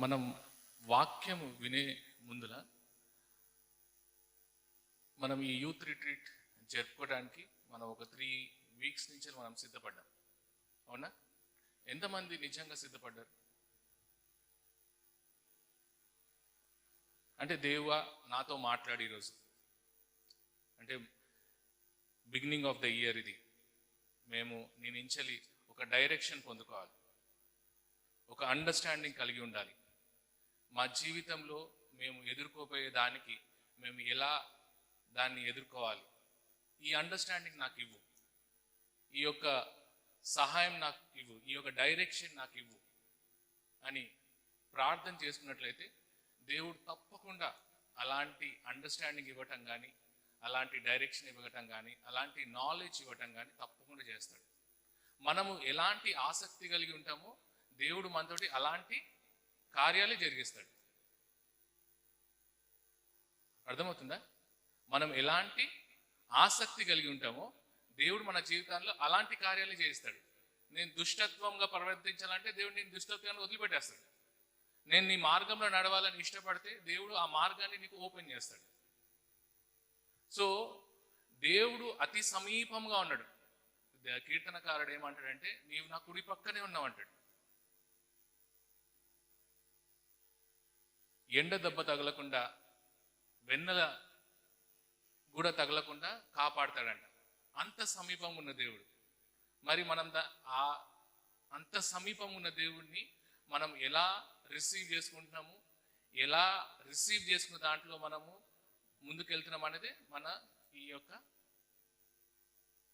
మనం వాక్యము వినే ముందుల మనం ఈ యూత్ రిట్రీట్ జరుపుకోవడానికి మనం ఒక 3 వీక్స్ నుంచి మనం సిద్ధపడ్డాం. అవునా? ఎంతమంది నిజంగా సిద్ధపడ్డారు? అంటే దేవువా నాతో మాట్లాడి ఈరోజు, అంటే బిగినింగ్ ఆఫ్ ద ఇయర్ ఇది, మేము నీ నుంచి ఒక డైరెక్షన్ పొందుకోవాలి, ఒక అండర్స్టాండింగ్ కలిగి ఉండాలి. మా జీవితంలో మేము ఎదుర్కోబోయే దానికి మేము ఎలా దాన్ని ఎదుర్కోవాలి, ఈ అండర్స్టాండింగ్ నాకు ఇవ్వు, ఈ యొక్క సహాయం నాకు ఇవ్వు, ఈ యొక్క డైరెక్షన్ నాకు ఇవ్వు అని ప్రార్థన చేసుకున్నట్లయితే దేవుడు తప్పకుండా అలాంటి అండర్స్టాండింగ్ ఇవ్వటం కానీ, అలాంటి డైరెక్షన్ ఇవ్వటం కానీ, అలాంటి నాలెడ్జ్ ఇవ్వటం కానీ తప్పకుండా చేస్తాడు. మనము ఎలాంటి ఆసక్తి కలిగి ఉంటామో దేవుడు మనతోటి అలాంటి కార్యాలే జరిగిస్తాడు. అర్థమవుతుందా? మనం ఎలాంటి ఆసక్తి కలిగి ఉంటామో దేవుడు మన జీవితాల్లో అలాంటి కార్యాలే చేయిస్తాడు. నేను దుష్టత్వంగా ప్రవర్తించాలంటే దేవుడు నేను దుష్టత్వాన్ని వదిలిపెట్టేస్తాడు. నేను నీ మార్గంలో నడవాలని ఇష్టపడితే దేవుడు ఆ మార్గాన్ని నీకు ఓపెన్ చేస్తాడు. సో దేవుడు అతి సమీపంగా ఉన్నాడు. కీర్తనకారుడు ఏమంటాడంటే, నీవు నా కుడి పక్కనే ఉన్నావు అంటాడు. ఎండ దెబ్బ తగలకుండా, వెన్నెల కూడా తగలకుండా కాపాడతాడంట. అంత సమీపంగా ఉన్న దేవుడు. మరి మనం అంత సమీపంగా ఉన్న దేవుడిని మనం ఎలా రిసీవ్ చేసుకుంటున్నాము, ఎలా రిసీవ్ చేసుకున్న దాంట్లో మనము ముందుకెళ్తున్నాం అనేది మన ఈ యొక్క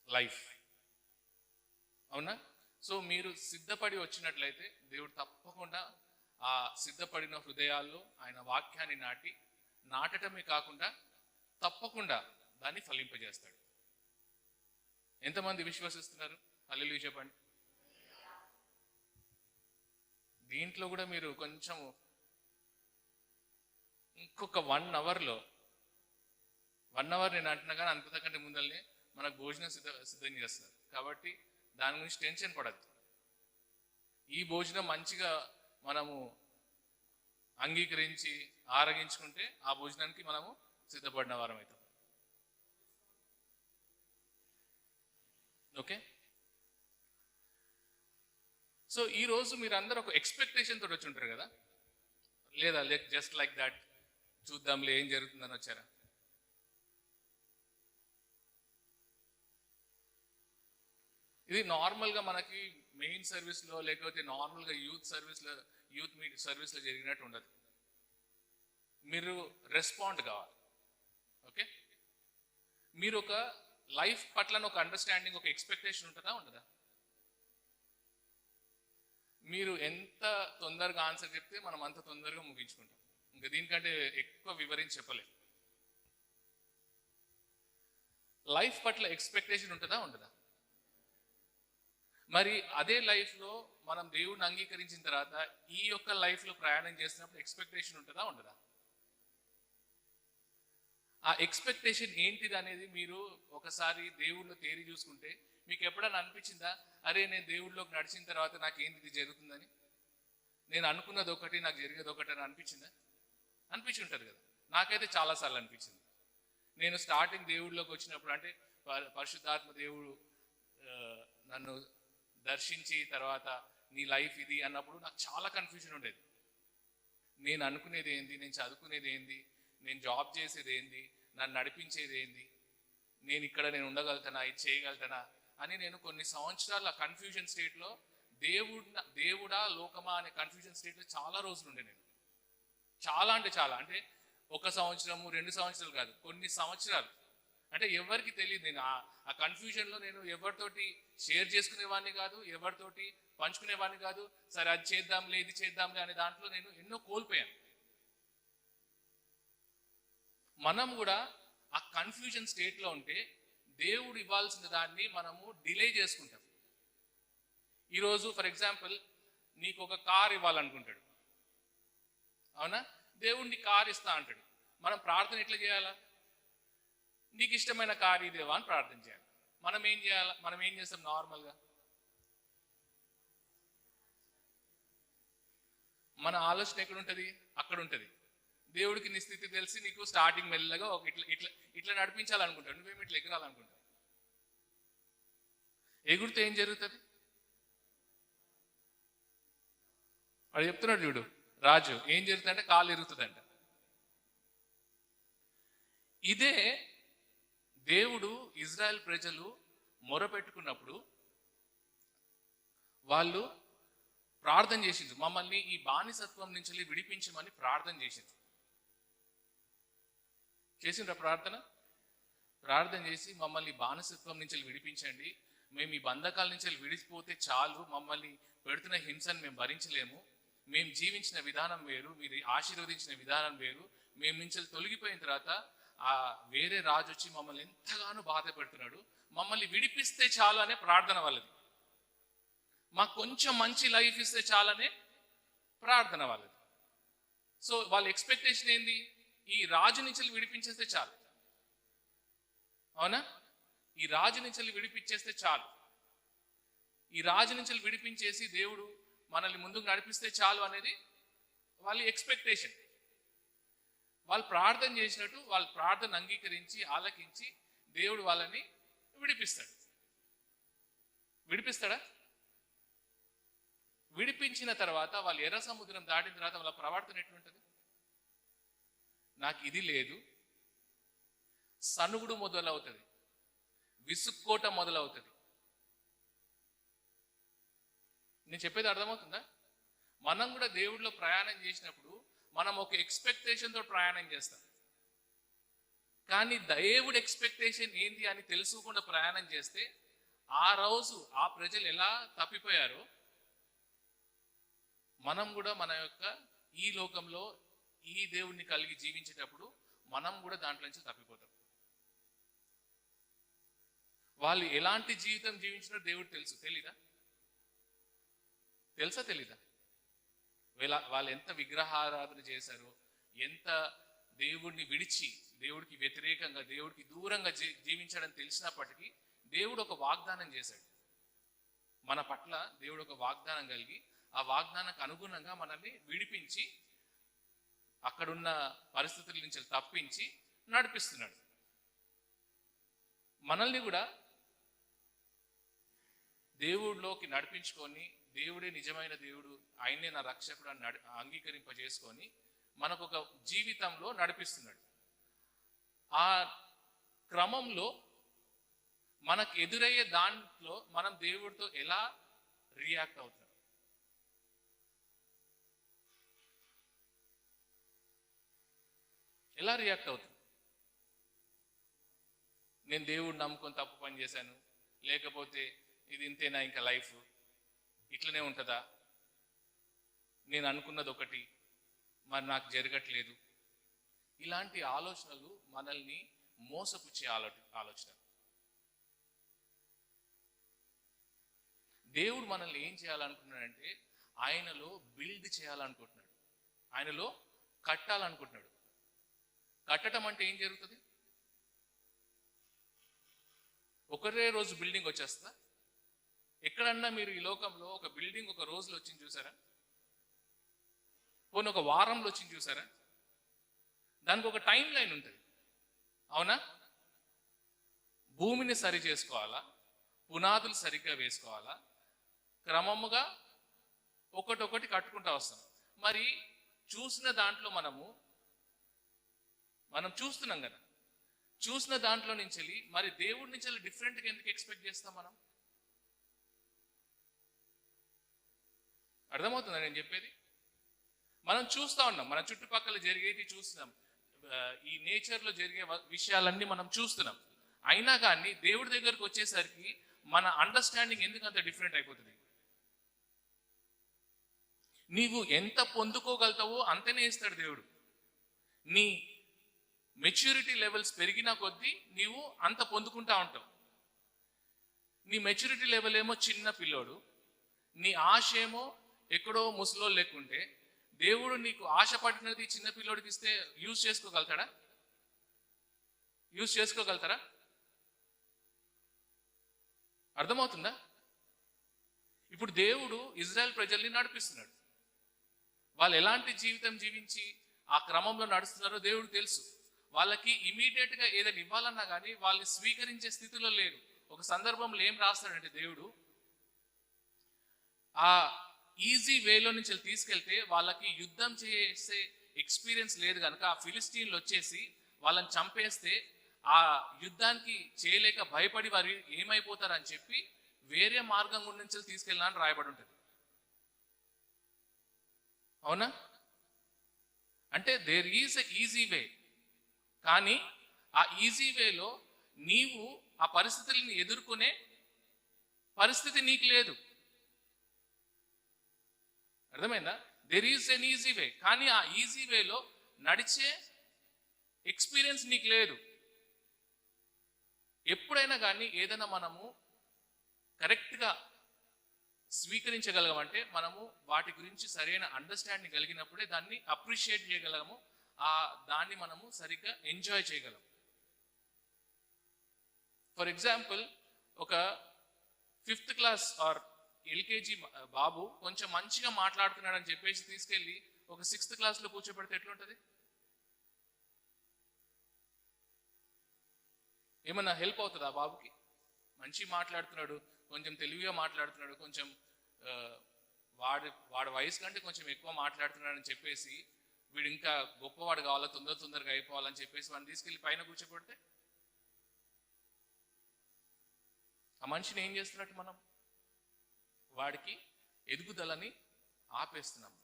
లైఫ్. అవునా? సో మీరు సిద్ధపడి వచ్చినట్లయితే దేవుడు తప్పకుండా ఆ సిద్ధపడిన హృదయాల్లో ఆయన వాక్యాన్ని నాటటమే కాకుండా తప్పకుండా దాన్ని ఫలింపజేస్తాడు. ఎంతమంది విశ్వసిస్తున్నారు? హల్లెలూయా చెప్పండి. దీంట్లో కూడా మీరు కొంచెం ఇంకొక 1 అవర్లో, 1 అవర్ నేను అంటున్నా కానీ అంతకంటే ముందల్నే మనకు భోజనం సిద్ధం చేస్తారు. కాబట్టి దాని గురించి టెన్షన్ పడద్దు. ఈ భోజనం మంచిగా మనము అంగీకరించి ఆరగించుకుంటే ఆ భోజనానికి మనము సిద్ధపడిన వారం అవుతాం. ఓకే? సో ఈరోజు మీరు అందరూ ఒక ఎక్స్పెక్టేషన్ తోటి వచ్చి ఉంటారు కదా, లేదా జస్ట్ లైక్ దాట్ చూద్దాంలే ఏం జరుగుతుందని వచ్చారా? ఇది నార్మల్గా మనకి మెయిన్ సర్వీస్లో లేకపోతే నార్మల్గా యూత్ సర్వీస్లో జరిగినట్టు ఉండదు. మీరు రెస్పాండ్ కావాలి. ఓకే? మీరు ఒక లైఫ్ పట్ల ఒక అండర్స్టాండింగ్, ఒక ఎక్స్పెక్టేషన్ ఉంటుందా ఉండదా? మీరు ఎంత తొందరగా ఆన్సర్ చెప్తే మనం అంత తొందరగా ముగించుకుంటాం. ఇంకా దీనికంటే ఎక్కువ వివరించి చెప్పలేదు. లైఫ్ పట్ల ఎక్స్పెక్టేషన్ ఉంటుందా ఉండదా? మరి అదే లైఫ్లో మనం దేవుడిని అంగీకరించిన తర్వాత ఈ యొక్క లైఫ్లో ప్రయాణం చేసినప్పుడు ఎక్స్పెక్టేషన్ ఉంటుందా ఉండదా? ఆ ఎక్స్పెక్టేషన్ ఏంటిది అనేది మీరు ఒకసారి దేవుడిలో తేరి చూసుకుంటే మీకు ఎప్పుడైనా అనిపించిందా, అరే నేను దేవుడిలోకి నడిచిన తర్వాత నాకు ఏంటి జరుగుతుందని, నేను అనుకున్నది ఒకటి నాకు జరిగేది ఒకటి అని అనిపించిందా? అనిపించి ఉంటుంది కదా. నాకైతే చాలాసార్లు అనిపించింది. నేను స్టార్టింగ్ దేవుడిలోకి వచ్చినప్పుడు, అంటే పరిశుద్ధాత్మ దేవుడు నన్ను దర్శించి తర్వాత నీ లైఫ్ ఇది అన్నప్పుడు నాకు చాలా కన్ఫ్యూజన్ ఉండేది. నేను అనుకునేది ఏంది, నేను చదువుకునేది ఏంది, నేను జాబ్ చేసేది ఏంది, నన్ను నడిపించేది ఏంది, నేను ఇక్కడ నేను ఉండగలుగుతానా, ఇది చేయగలుగుతానా అని నేను కొన్ని సంవత్సరాలు ఆ కన్ఫ్యూజన్ స్టేట్లో దేవుడా లోకమా అనే కన్ఫ్యూజన్ స్టేట్లో చాలా రోజులు ఉండే నేను. చాలా అంటే చాలా, అంటే 1 సంవత్సరము 2 సంవత్సరాలు కాదు, కొన్ని సంవత్సరాలు. అంటే ఎవరికి తెలియదు. నేను ఆ కన్ఫ్యూజన్లో నేను ఎవరితోటి షేర్ చేసుకునేవాడిని కాదు, ఎవరితోటి పంచుకునేవాడిని కాదు. సరే అది చేద్దాంలే ఇది చేద్దాంలే అనే దాంట్లో నేను ఎన్నో కోల్పోయాను. మనం కూడా ఆ కన్ఫ్యూజన్ స్టేట్లో ఉంటే దేవుడు ఇవ్వాల్సిన దాన్ని మనము డిలే చేసుకుంటాం. ఈరోజు ఫర్ ఎగ్జాంపుల్ నీకు ఒక కార్ ఇవ్వాలనుకుంటాడు. అవునా? దేవుడిని కార్ ఇస్తా అంటాడు. మనం ప్రార్థన ఎట్లా చేయాలా? నీకు ఇష్టమైన కార్ ఇదేవా అని ప్రార్థన చేయాలి. మనం ఏం చేయాలి? మనం ఏం చేస్తాం నార్మల్గా? మన ఆలోచన ఎక్కడ ఉంటుంది? అక్కడ ఉంటుంది. దేవుడికి నీ స్థితి తెలిసి నీకు స్టార్టింగ్ మెల్లగా ఒక ఇట్లా ఇట్లా ఇట్లా నడిపించాలనుకుంటాడు, నువ్వేమి ఇట్లా ఎగరాలనుకుంటావు. ఎగురితే ఏం జరుగుతుంది? వాడు చెప్తున్నాడు చూడు, రాజు ఏం జరుగుతుందంటే కాలు ఎరుగుతుందంట. ఇదే దేవుడు ఇజ్రాయెల్ ప్రజలు మొరపెట్టుకున్నప్పుడు వాళ్ళు ప్రార్థన చేసింది, మమ్మల్ని ఈ బానిసత్వం నుంచి విడిపించమని ప్రార్థన చేసింది. చేసిండ్రా ప్రార్థన చేసి మమ్మల్ని బానిసత్వం నుంచి విడిపించండి, మేము ఈ బంధకాల నుంచి విడిచిపోతే చాలు, మమ్మల్ని పెడుతున్న హింసను మేము భరించలేము, మేము జీవించిన విధానం వేరు, మీరు ఆశీర్వదించిన విధానం వేరు, మేము నుంచి తొలగిపోయిన తర్వాత ఆ వేరే రాజు వచ్చి మమ్మల్ని ఎంతగానో బాధ పెడుతున్నాడు, మమ్మల్ని విడిపిస్తే చాలు అనే ప్రార్థన వాళ్ళది. మాకు కొంచెం మంచి లైఫ్ ఇస్తే చాలనే ప్రార్థన వాళ్ళది. సో వాళ్ళ ఎక్స్పెక్టేషన్ ఏంది? ఈ రాజు నుంచి విడిపించేస్తే చాలు. అవునా? ఈ రాజు నుంచి విడిపించేస్తే చాలు, ఈ రాజు నుంచి విడిపించేసి దేవుడు మనల్ని ముందుకు నడిపిస్తే చాలు అనేది వాళ్ళ ఎక్స్పెక్టేషన్. వాళ్ళు ప్రార్థన చేసినట్టు వాళ్ళ ప్రార్థన అంగీకరించి ఆలకించి దేవుడు వాళ్ళని విడిపిస్తాడు. విడిపిస్తాడా? విడిపించిన తర్వాత వాళ్ళు ఎర్ర సముద్రం దాటిన తర్వాత వాళ్ళ ప్రవర్తన ఎట్లుంటుంది? నాకు ఇది లేదు, సనుగుడు మొదలవుతుంది, విసుక్కోట మొదలవుతుంది. నేను చెప్పేది అర్థమవుతుందా? మనం కూడా దేవుడిలో ప్రయాణం చేసినప్పుడు మనం ఒక ఎక్స్పెక్టేషన్తో ప్రయాణం చేస్తాం, కానీ దేవుడి ఎక్స్పెక్టేషన్ ఏంటి అని తెలుసుకోకుండా ప్రయాణం చేస్తే ఆ రోజు ఆ ప్రజలు ఎలా తప్పిపోయారో మనం కూడా మన యొక్క ఈ లోకంలో ఈ దేవుడిని కలిగి జీవించేటప్పుడు మనం కూడా దాంట్లో నుంచి తప్పిపోతాం. వాళ్ళు ఎలాంటి జీవితం జీవించినో దేవుడు తెలీదా? తెలీదా? వాళ్ళు ఎంత విగ్రహారాధన చేశారో, ఎంత దేవుడిని విడిచి దేవుడికి వ్యతిరేకంగా దేవుడికి దూరంగా జీవించడం తెలిసినప్పటికీ దేవుడు ఒక వాగ్దానం చేశాడు మన పట్ల. దేవుడు ఒక వాగ్దానం కలిగి ఆ వాగ్దానానికి అనుగుణంగా మనల్ని విడిపించి అక్కడున్న పరిస్థితుల నుంచి తప్పించి నడిపిస్తున్నాడు. మనల్ని కూడా దేవుడిలోకి నడిపించుకొని దేవుడే నిజమైన దేవుడు, ఆయనే నా రక్షకుడు అని అంగీకరింపజేసుకొని మనకు ఒక జీవితంలో నడిపిస్తున్నాడు. ఆ క్రమంలో మనకు ఎదురయ్యే దాంట్లో మనం దేవుడితో ఎలా రియాక్ట్ అవుతాం? ఎలా రియాక్ట్ అవుతాం? నేను దేవుడిని నమ్ముకొని తప్పు పని చేశాను, లేకపోతే ఇది ఇంతేనా ఇంకా లైఫ్ ఇట్లనే ఉంటుందా, నేను అనుకున్నది ఒకటి మరి నాకు జరగట్లేదు, ఇలాంటి ఆలోచనలు మనల్ని మోసపుచ్చే ఆలోచన. దేవుడు మనల్ని ఏం చేయాలనుకుంటున్నాడంటే ఆయనలో బిల్డ్ చేయాలనుకుంటున్నాడు, ఆయనలో కట్టాలనుకుంటున్నాడు. కట్టడం అంటే ఏం జరుగుతుంది? ఒకరే రోజు బిల్డింగ్ వచ్చేస్తుందా? ఎక్కడన్నా మీరు ఈ లోకంలో ఒక బిల్డింగ్ ఒక రోజులో వచ్చింది చూసారా? పోనీ ఒక వారంలో వచ్చింది చూసారా? దానికి ఒక టైం లైన్ ఉంటుంది, అవునా? భూమిని సరి చేసుకోవాలా, పునాదులు సరిగ్గా వేసుకోవాలా, క్రమముగా ఒకటొకటి కట్టుకుంటా వస్తాం. మరి చూసిన దాంట్లో మనం చూస్తున్నాం కదా, చూసిన దాంట్లో నుంచి మరి దేవుడి నుంచి డిఫరెంట్గా ఎందుకు ఎక్స్పెక్ట్ చేస్తాం మనం? అర్థమవుతుందా నేను చెప్పేది? మనం చూస్తూ ఉన్నాం, మన చుట్టుపక్కల జరిగేది చూస్తున్నాం, ఈ నేచర్లో జరిగే విషయాలన్నీ మనం చూస్తున్నాం. అయినా కానీ దేవుడి దగ్గరకు వచ్చేసరికి మన అండర్స్టాండింగ్ ఎందుకు అంత డిఫరెంట్ అయిపోతుంది? నీవు ఎంత పొందుకోగలుగుతావో అంతనే ఇస్తాడు దేవుడు. నీ మెచ్యూరిటీ లెవెల్స్ పెరిగిన కొద్దీ నీవు అంత పొందుకుంటా ఉంటావు. నీ మెచ్యూరిటీ లెవెల్ ఏమో చిన్న పిల్లోడు, నీ ఆశ ఏమో ఎక్కడో ముసలో లేకుంటే దేవుడు నీకు ఆశ పడినది చిన్న పిల్లోడికి ఇస్తే యూజ్ చేసుకోగలుగుతాడా? యూజ్ చేసుకోగలుగుతారా? అర్థమవుతుందా? ఇప్పుడు దేవుడు ఇజ్రాయెల్ ప్రజల్ని నడిపిస్తున్నాడు. వాళ్ళు ఎలాంటి జీవితం జీవించి ఆ క్రమంలో నడుస్తున్నారో దేవుడు తెలుసు. వాళ్ళకి ఇమీడియట్ గా ఏదైనా ఇవ్వాలన్నా కానీ వాళ్ళు స్వీకరించే స్థితిలో లేరు. ఒక సందర్భంలో ఏం రాస్తాడంటే దేవుడు, ఆ ఈజీ వేలో నుంచి తీసుకెళ్తే వాళ్ళకి యుద్ధం చేసే ఎక్స్పీరియన్స్ లేదు కనుక ఆ ఫిలిస్టీన్లు వచ్చేసి వాళ్ళని చంపేస్తే ఆ యుద్ధానికి చేయలేక భయపడి వారు ఏమైపోతారని చెప్పి వేరే మార్గం నుంచి తీసుకెళ్ళాలని రాయబడి ఉంటుంది. అవునా? అంటే there is a easy way, కానీ ఆ ఈజీ వేలో నీవు ఆ పరిస్థితుల్ని ఎదుర్కొనే పరిస్థితి నీకు లేదు. అర్థమైందా? There is an easy way, కానీ ఆ ఈజీ వేలో నడిచే ఎక్స్పీరియన్స్ నీకు లేదు. ఎప్పుడైనా కానీ ఏదైనా మనము కరెక్ట్గా స్వీకరించగలగమంటే మనము వాటి గురించి సరైన అండర్స్టాండింగ్ కలిగినప్పుడే దాన్ని అప్రిషియేట్ చేయగలము, దాన్ని మనము సరిగ్గా ఎంజాయ్ చేయగలం. ఫర్ ఎగ్జాంపుల్, ఒక 5th క్లాస్ ఆర్ ఎల్కేజీ బాబు కొంచెం మంచిగా మాట్లాడుతున్నాడు అని చెప్పేసి తీసుకెళ్ళి ఒక 6th క్లాస్లో కూర్చోబెడితే ఎట్లుంటుంది? ఏమన్నా హెల్ప్ అవుతుంది ఆ బాబుకి? మంచి మాట్లాడుతున్నాడు, కొంచెం తెలివిగా మాట్లాడుతున్నాడు, కొంచెం వాడి వయసు కంటే కొంచెం ఎక్కువ మాట్లాడుతున్నాడు అని చెప్పేసి వీడు ఇంకా గొప్పవాడు కావాలా, తొందరగా అయిపోవాలని చెప్పేసి వాడిని తీసుకెళ్ళి పైన కూర్చోబెడితే ఆ మనిషిని ఏం చేస్తున్నట్టు? మనం వాడికి ఎదుగుదలని ఆపేస్తున్నాం.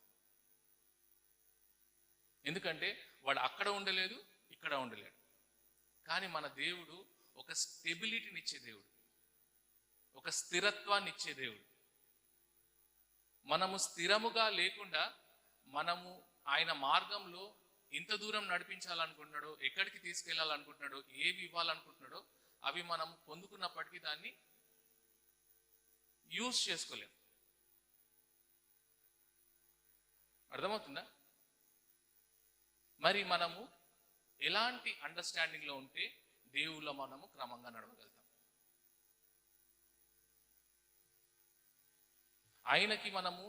ఎందుకంటే వాడు అక్కడ ఉండలేదు, ఇక్కడ ఉండలేడు. కానీ మన దేవుడు ఒక స్టెబిలిటీని ఇచ్చే దేవుడు, ఒక స్థిరత్వాన్ని ఇచ్చే దేవుడు. మనము స్థిరముగా లేకుండా మనము ఆయన మార్గంలో ఎంత దూరం నడిపించాలనుకుంటున్నాడో, ఎక్కడికి తీసుకెళ్లాలనుకుంటున్నాడో, ఏవి ఇవ్వాలనుకుంటున్నాడో అవి మనం పొందుకున్నప్పటికీ దాన్ని యూజ్ చేసుకోలేం. అర్థమవుతుందా? మరి మనము ఎలాంటి అండర్స్టాండింగ్లో ఉంటే దేవుళ్ళ మనము క్రమంగా నడవగలుగుతాం? ఆయనకి మనము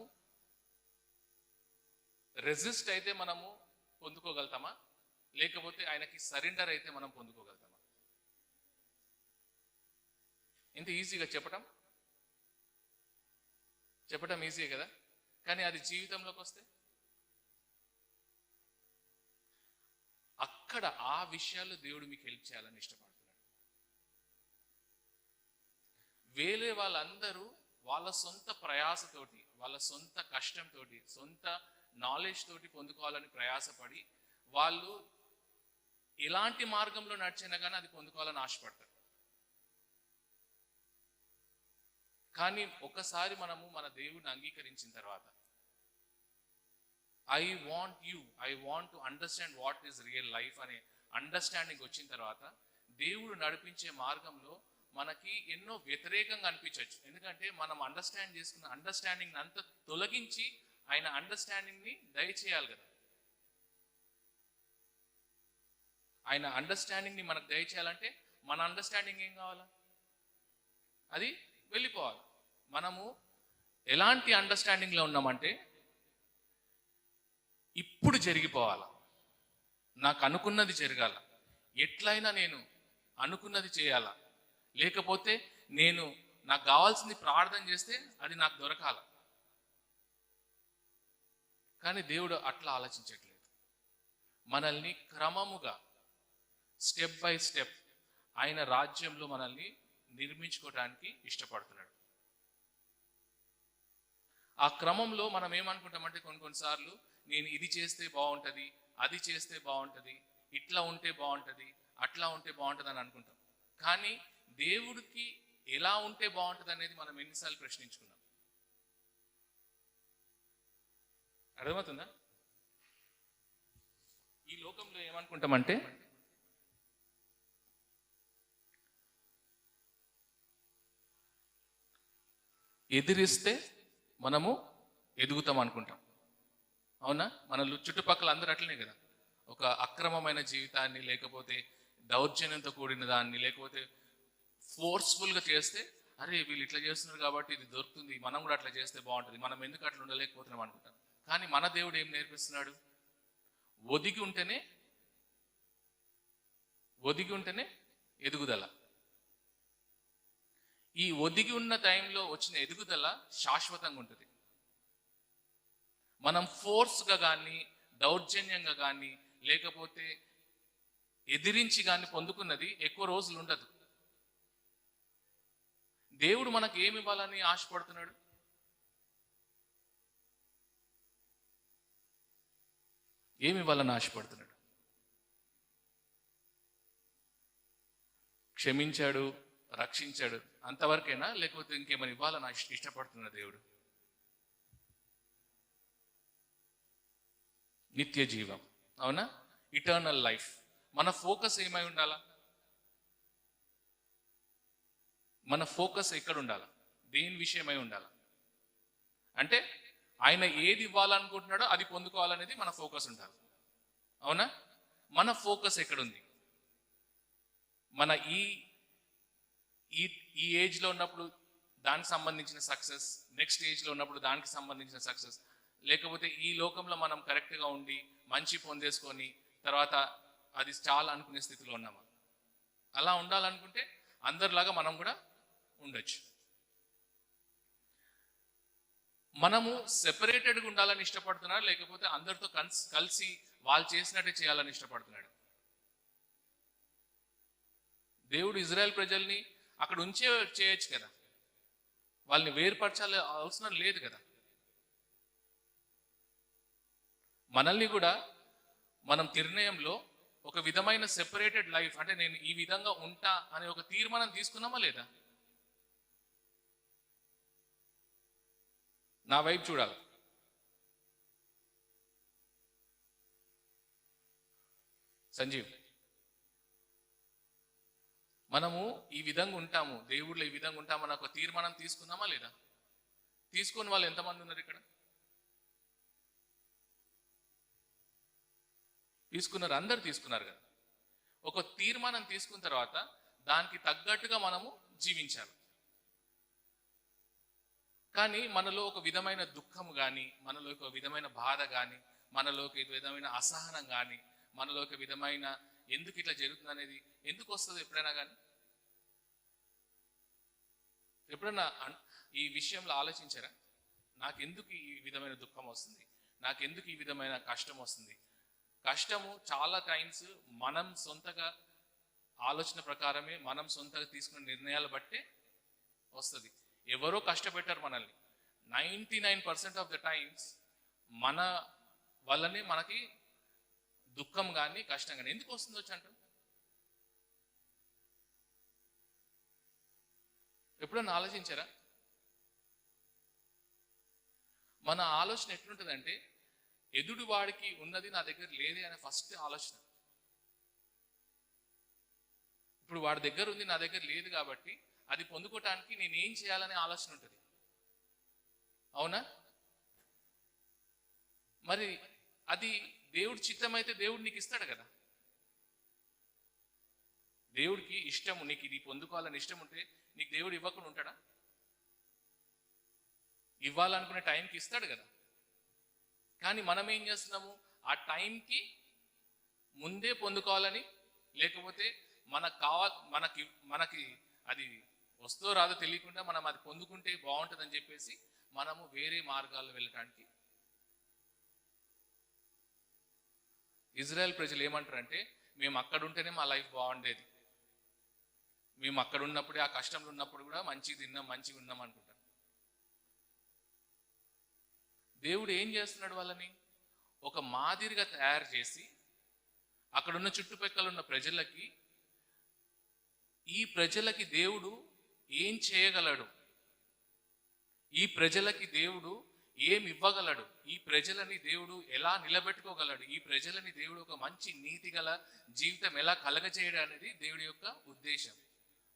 రెసిస్ట్ అయితే మనము పొందుకోగలుగుతామా, లేకపోతే ఆయనకి సరెండర్ అయితే మనం పొందుకోగలుగుతామా? ఇంత ఈజీగా చెప్పటం ఈజీయే కదా, కానీ అది జీవితంలోకి వస్తే అక్కడ ఆ విషయాల్లో దేవుడు మీకు హెల్ప్ చేయాలని ఇష్టపడుతున్నాడు. వేరే వాళ్ళందరూ వాళ్ళ సొంత ప్రయాసతోటి, వాళ్ళ సొంత కష్టంతో, సొంత నాలెడ్జ్ తోటి పొందుకోవాలని ప్రయాసపడి వాళ్ళు ఎలాంటి మార్గంలో నడిచినా కానీ అది పొందుకోవాలని ఆశపడతారు. కానీ ఒకసారి మనము మన దేవుడిని అంగీకరించిన తర్వాత, I want to understand what is real life అనే అండర్స్టాండింగ్ వచ్చిన తర్వాత దేవుడు నడిపించే మార్గంలో మనకి ఎన్నో వ్యతిరేకంగా అనిపించవచ్చు. ఎందుకంటే మనం అండర్స్టాండ్ చేసుకున్న అండర్స్టాండింగ్ అంతా తొలగించి ఆయన అండర్స్టాండింగ్ని దయచేయాలి కదా. ఆయన అండర్స్టాండింగ్ని మనకు దయచేయాలంటే మన అండర్స్టాండింగ్ ఏం కావాలా? అది వెళ్ళిపోవాలి. మనము ఎలాంటి అండర్స్టాండింగ్లో ఉన్నామంటే, ఇప్పుడు జరిగిపోవాలా, నాకు అనుకున్నది జరగాల, ఎట్లయినా నేను అనుకున్నది చేయాలా, లేకపోతే నాకు కావాల్సింది ప్రార్థన చేస్తే అది నాకు దొరకాల. కానీ దేవుడు అట్లా ఆలోచించట్లేదు. మనల్ని క్రమముగా స్టెప్ బై స్టెప్ ఆయన రాజ్యంలో మనల్ని నిర్మించుకోవడానికి ఇష్టపడుతున్నాడు. ఆ క్రమంలో మనం ఏమనుకుంటామంటే కొన్నిసార్లు నేను ఇది చేస్తే బాగుంటుంది, అది చేస్తే బాగుంటుంది, ఇట్లా ఉంటే బాగుంటుంది, అట్లా ఉంటే బాగుంటుంది అని అనుకుంటాం. కానీ దేవుడికి ఎలా ఉంటే బాగుంటుంది అనేది మనం ఎన్నిసార్లు ప్రశ్నించుకున్నాం? అర్థమవుతుందా? ఈ లోకంలో ఏమనుకుంటామంటే, ఎదిరిస్తే మనము ఎదుగుతాం అనుకుంటాం. అవునా? మన చుట్టుపక్కల అందరూ అట్లనే కదా. ఒక అక్రమమైన జీవితాన్ని, లేకపోతే దౌర్జన్యంతో కూడిన దాన్ని, లేకపోతే ఫోర్స్ఫుల్గా చేస్తే, అరే వీళ్ళు ఇట్లా చేస్తున్నారు కాబట్టి ఇది దొరుకుతుంది, మనం కూడా అట్లా చేస్తే బాగుంటుంది, మనం ఎందుకు అట్లా ఉండలేకపోతున్నాం అనుకుంటాం. కానీ మన దేవుడు ఏం నేర్పిస్తున్నాడు? ఒదిగి ఉంటేనే ఎదుగుదల. ఈ ఒదిగి ఉన్న టైంలో వచ్చిన ఎదుగుదల శాశ్వతంగా ఉంటుంది. మనం ఫోర్స్గా కానీ, దౌర్జన్యంగా కానీ, లేకపోతే ఎదిరించి కానీ పొందుకున్నది ఎక్కువ రోజులు ఉండదు. దేవుడు మనకు ఏమి ఇవ్వాలని ఆశపడుతున్నాడు? ఏమి ఇవ్వాలని ఆశపడుతున్నాడు? క్షమించాడు, రక్షించాడు, అంతవరకైనా? లేకపోతే ఇంకేమైనా ఇవ్వాలని ఇష్టపడుతున్న దేవుడు? నిత్య జీవం, అవునా? Eternal life. మన ఫోకస్ ఏమై ఉండాలా? మన ఫోకస్ ఎక్కడ ఉండాలా? దేని విషయమై ఉండాలా? అంటే ఆయన ఏది ఇవ్వాలనుకుంటున్నాడో అది పొందుకోవాలనేది మన ఫోకస్ ఉండాలి, అవునా? మన ఫోకస్ ఎక్కడుంది? మన ఈ ఏజ్లో ఉన్నప్పుడు దానికి సంబంధించిన సక్సెస్, నెక్స్ట్ ఏజ్లో ఉన్నప్పుడు దానికి సంబంధించిన సక్సెస్, లేకపోతే ఈ లోకంలో మనం కరెక్ట్గా ఉండి మంచి పొందేసుకొని తర్వాత అది చాలా అనుకునే స్థితిలో ఉన్నామా? అలా ఉండాలనుకుంటే అందరిలాగా మనం కూడా ఉండొచ్చు. మనము సెపరేటెడ్గా ఉండాలని ఇష్టపడుతున్నాడు, లేకపోతే అందరితో కలిసి వాళ్ళు చేసినట్టే చేయాలని ఇష్టపడుతున్నాడు? దేవుడు ఇజ్రాయెల్ ప్రజల్ని అక్కడ ఉంచే చేయొచ్చు కదా, వాళ్ళని వేరుపరచాలి అవసరం లేదు కదా. మనల్ని కూడా మనం నిర్ణయంలో ఒక విధమైన సెపరేటెడ్ లైఫ్, అంటే నేను ఈ విధంగా ఉంటా అనే ఒక తీర్మానం తీసుకున్నామా లేదా? నా వైపు చూడాలి. సంజీవ్, మనము ఈ విధంగా ఉంటాము, దేవుళ్ళు ఈ విధంగా ఉంటామని ఒక తీర్మానం తీసుకుందామా లేదా? తీసుకుని వాళ్ళు ఎంతమంది ఉన్నారు ఇక్కడ? తీసుకున్నారు, అందరు తీసుకున్నారు కదా. ఒక తీర్మానం తీసుకున్న తర్వాత దానికి తగ్గట్టుగా మనము జీవించాలి. కానీ మనలో ఒక విధమైన దుఃఖం కానీ, మనలో ఒక విధమైన బాధ కానీ, మనలో ఒక విధమైన అసహనం కానీ, మనలో ఒక విధమైన ఎందుకు ఇట్లా జరుగుతుంది అనేది ఎందుకు వస్తుంది? ఎప్పుడైనా కానీ ఎప్పుడైనా ఈ విషయంలో ఆలోచించారా? నాకెందుకు ఈ విధమైన దుఃఖం వస్తుంది? నాకెందుకు ఈ విధమైన కష్టం వస్తుంది? కష్టము చాలా టైమ్స్ మనం సొంతగా ఆలోచన ప్రకారమే, మనం సొంతగా తీసుకున్న నిర్ణయాలు బట్టే వస్తుంది. ఎవరో కష్టపెట్టారు మనల్ని. 99% ఆఫ్ ద టైమ్స్ మన వల్లనే మనకి దుఃఖం కానీ కష్టం కానీ. ఎందుకు వస్తుంది వచ్చి అంటారు? ఎప్పుడన్నా ఆలోచించారా? మన ఆలోచన ఎట్లుంటుందంటే, ఎదుటి వాడికి ఉన్నది నా దగ్గర లేదే అనే ఫస్ట్ ఆలోచన. ఇప్పుడు వాడి దగ్గర ఉంది, నా దగ్గర లేదు, కాబట్టి అది పొందుకోవటానికి నేనేం చేయాలనే ఆలోచన ఉంటుంది, అవునా? మరి అది దేవుడి చిత్తం అయితే దేవుడు నీకు ఇస్తాడు కదా. దేవుడికి ఇష్టము, నీకు ఇది పొందుకోవాలని ఇష్టం ఉంటే నీకు దేవుడు ఇవ్వకుండా ఉంటాడా? ఇవ్వాలనుకునే టైంకి ఇస్తాడు కదా. కానీ మనం ఏం చేస్తున్నాము? ఆ టైంకి ముందే పొందుకోవాలని, లేకపోతే మనకి అది వస్తో రాదో తెలియకుండా మనం అది పొందుకుంటే బాగుంటుందని చెప్పేసి మనము వేరే మార్గాల్లో వెళ్ళటానికి. ఇజ్రాయెల్ ప్రజలు ఏమంటారంటే, మేము అక్కడ ఉంటేనే మా లైఫ్ బాగుండేది, మేము అక్కడ ఉన్నప్పుడే, ఆ కష్టంలో ఉన్నప్పుడు కూడా మంచిగా తిన్నాం, మంచిగా ఉన్నాం అనుకుంటారు. దేవుడు ఏం చేస్తున్నాడు? వాళ్ళని ఒక మాదిరిగా తయారు చేసి అక్కడున్న చుట్టుపక్కల ఉన్న ప్రజలకి, ఈ ప్రజలకి దేవుడు ఏం చేయగలడు, ఈ ప్రజలకి దేవుడు ఏమి ఇవ్వగలడు, ఈ ప్రజలని దేవుడు ఎలా నిలబెట్టుకోగలడు, ఈ ప్రజలని దేవుడు ఒక మంచి నీతి గల జీవితం ఎలా కలగజేయడం అనేది దేవుడి యొక్క ఉద్దేశం.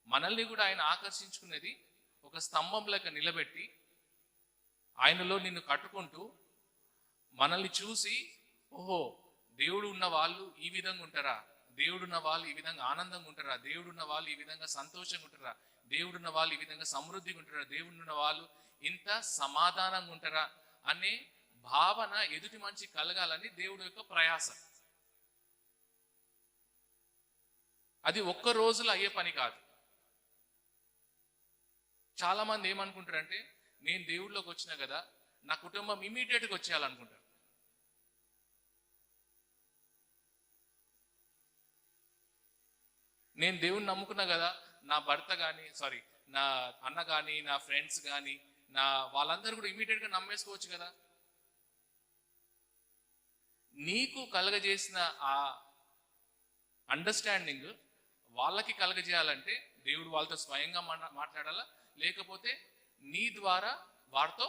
మనల్ని కూడా ఆయన ఆకర్షించుకునేది ఒక స్తంభం లెక్క నిలబెట్టి ఆయనలో నిన్ను కట్టుకుంటూ మనల్ని చూసి, ఓహో దేవుడు ఉన్న వాళ్ళు ఈ విధంగా ఉంటారా, దేవుడున్న వాళ్ళు ఈ విధంగా ఆనందంగా ఉంటారా, దేవుడున్న వాళ్ళు ఈ విధంగా సంతోషంగా ఉంటారా, దేవుడున్న వాళ్ళు ఈ విధంగా సమృద్ధిగా ఉంటారా, దేవుడున్న వాళ్ళు ఇంత సమాధానంగా ఉంటారా అనే భావన ఎదుటి మనిషి కలగాలని దేవుడి యొక్క ప్రయాస. అది ఒక్క రోజులో అయ్యే పని కాదు. చాలా మంది ఏమనుకుంటారంటే, నేను దేవుడిలోకి వచ్చినా కదా, నా కుటుంబం ఇమీడియట్గా వచ్చేయాలనుకుంటారు. నేను దేవుణ్ణి నమ్ముకున్నా కదా, నా భర్త కానీ నా అన్న కానీ నా ఫ్రెండ్స్ కానీ వాళ్ళందరూ కూడా ఇమీడియట్గా నమ్మేసుకోవచ్చు కదా. నీకు కలగజేసిన ఆ అండర్స్టాండింగ్ వాళ్ళకి కలగజేయాలంటే దేవుడు వాళ్ళతో స్వయంగా మాట్లాడాలా, లేకపోతే నీ ద్వారా వారితో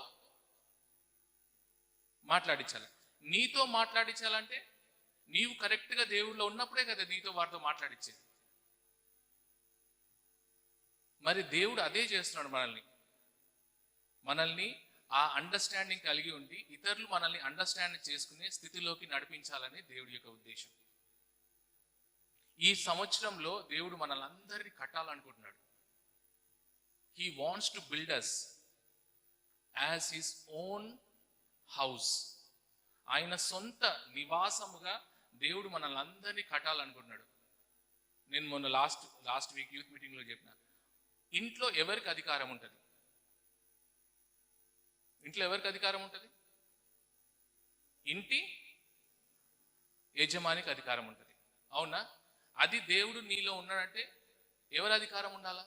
మాట్లాడించాలి. నీతో మాట్లాడించాలంటే నీవు కరెక్ట్గా దేవుడిలో ఉన్నప్పుడే కదా నీతో వారితో మాట్లాడించేది. మరి దేవుడు అదే చేస్తున్నాడు. మనల్ని ఆ అండర్స్టాండింగ్ కలిగి ఉండి ఇతరులు మనల్ని అండర్స్టాండ్ చేసుకునే స్థితిలోకి నడిపించాలని దేవుడి యొక్క ఉద్దేశం. ఈ సంవత్సరంలో దేవుడు మనల్ని అందరినీ కట్టాలనుకుంటున్నాడు. He wants to build us as his own house. ఆయన సొంత నివాసముగా దేవుడు మనల్ని అందరినీ కట్టాలనుకుంటున్నాడు. నేను మొన్న లాస్ట్ వీక్ యూత్ మీటింగ్లో చెప్పిన, ఇంట్లో ఎవరికి అధికారం ఉంటుంది? ఇంట్లో ఎవరికి అధికారం ఉంటుంది? ఇంటి యజమానికి అధికారం ఉంటుంది. అవునా? అది దేవుడు నీలో ఉన్నాడంటే ఎవరి అధికారం ఉండాలా?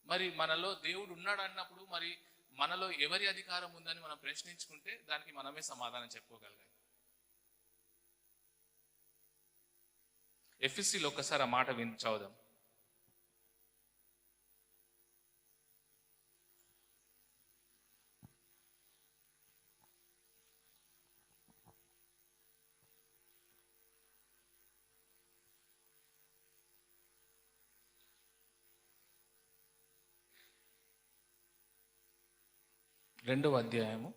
మరి మనలో దేవుడు ఉన్నాడు అన్నప్పుడు మరి మనలో ఎవరి అధికారం ఉందని మనం ప్రశ్నించుకుంటే దానికి మనమే సమాధానం చెప్పుకోగలగాలి. ఎఫ్ఎస్సీలో ఒక్కసారి ఆ మాట చదువుదాం. రెండవ అధ్యాయము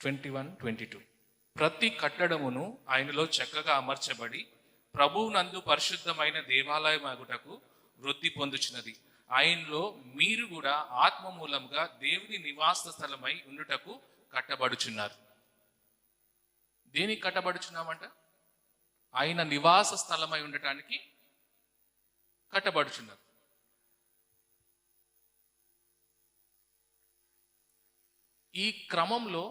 21-22. ప్రతి కట్టడమును ఆయనలో చక్కగా అమర్చబడి ప్రభువునందు పరిశుద్ధమైన దేవాలయమగుటకు వృద్ధి పొందుచున్నది. ఆయనలో మీరు కూడా ఆత్మ మూలముగా దేవుని నివాస స్థలమై ఉండుటకు కట్టబడుచున్నారు. దేనికి కట్టబడుచున్నామంట? ఆయన నివాస స్థలమై ఉండటానికి కట్టబడుచున్నారు. ఈ క్రమంలో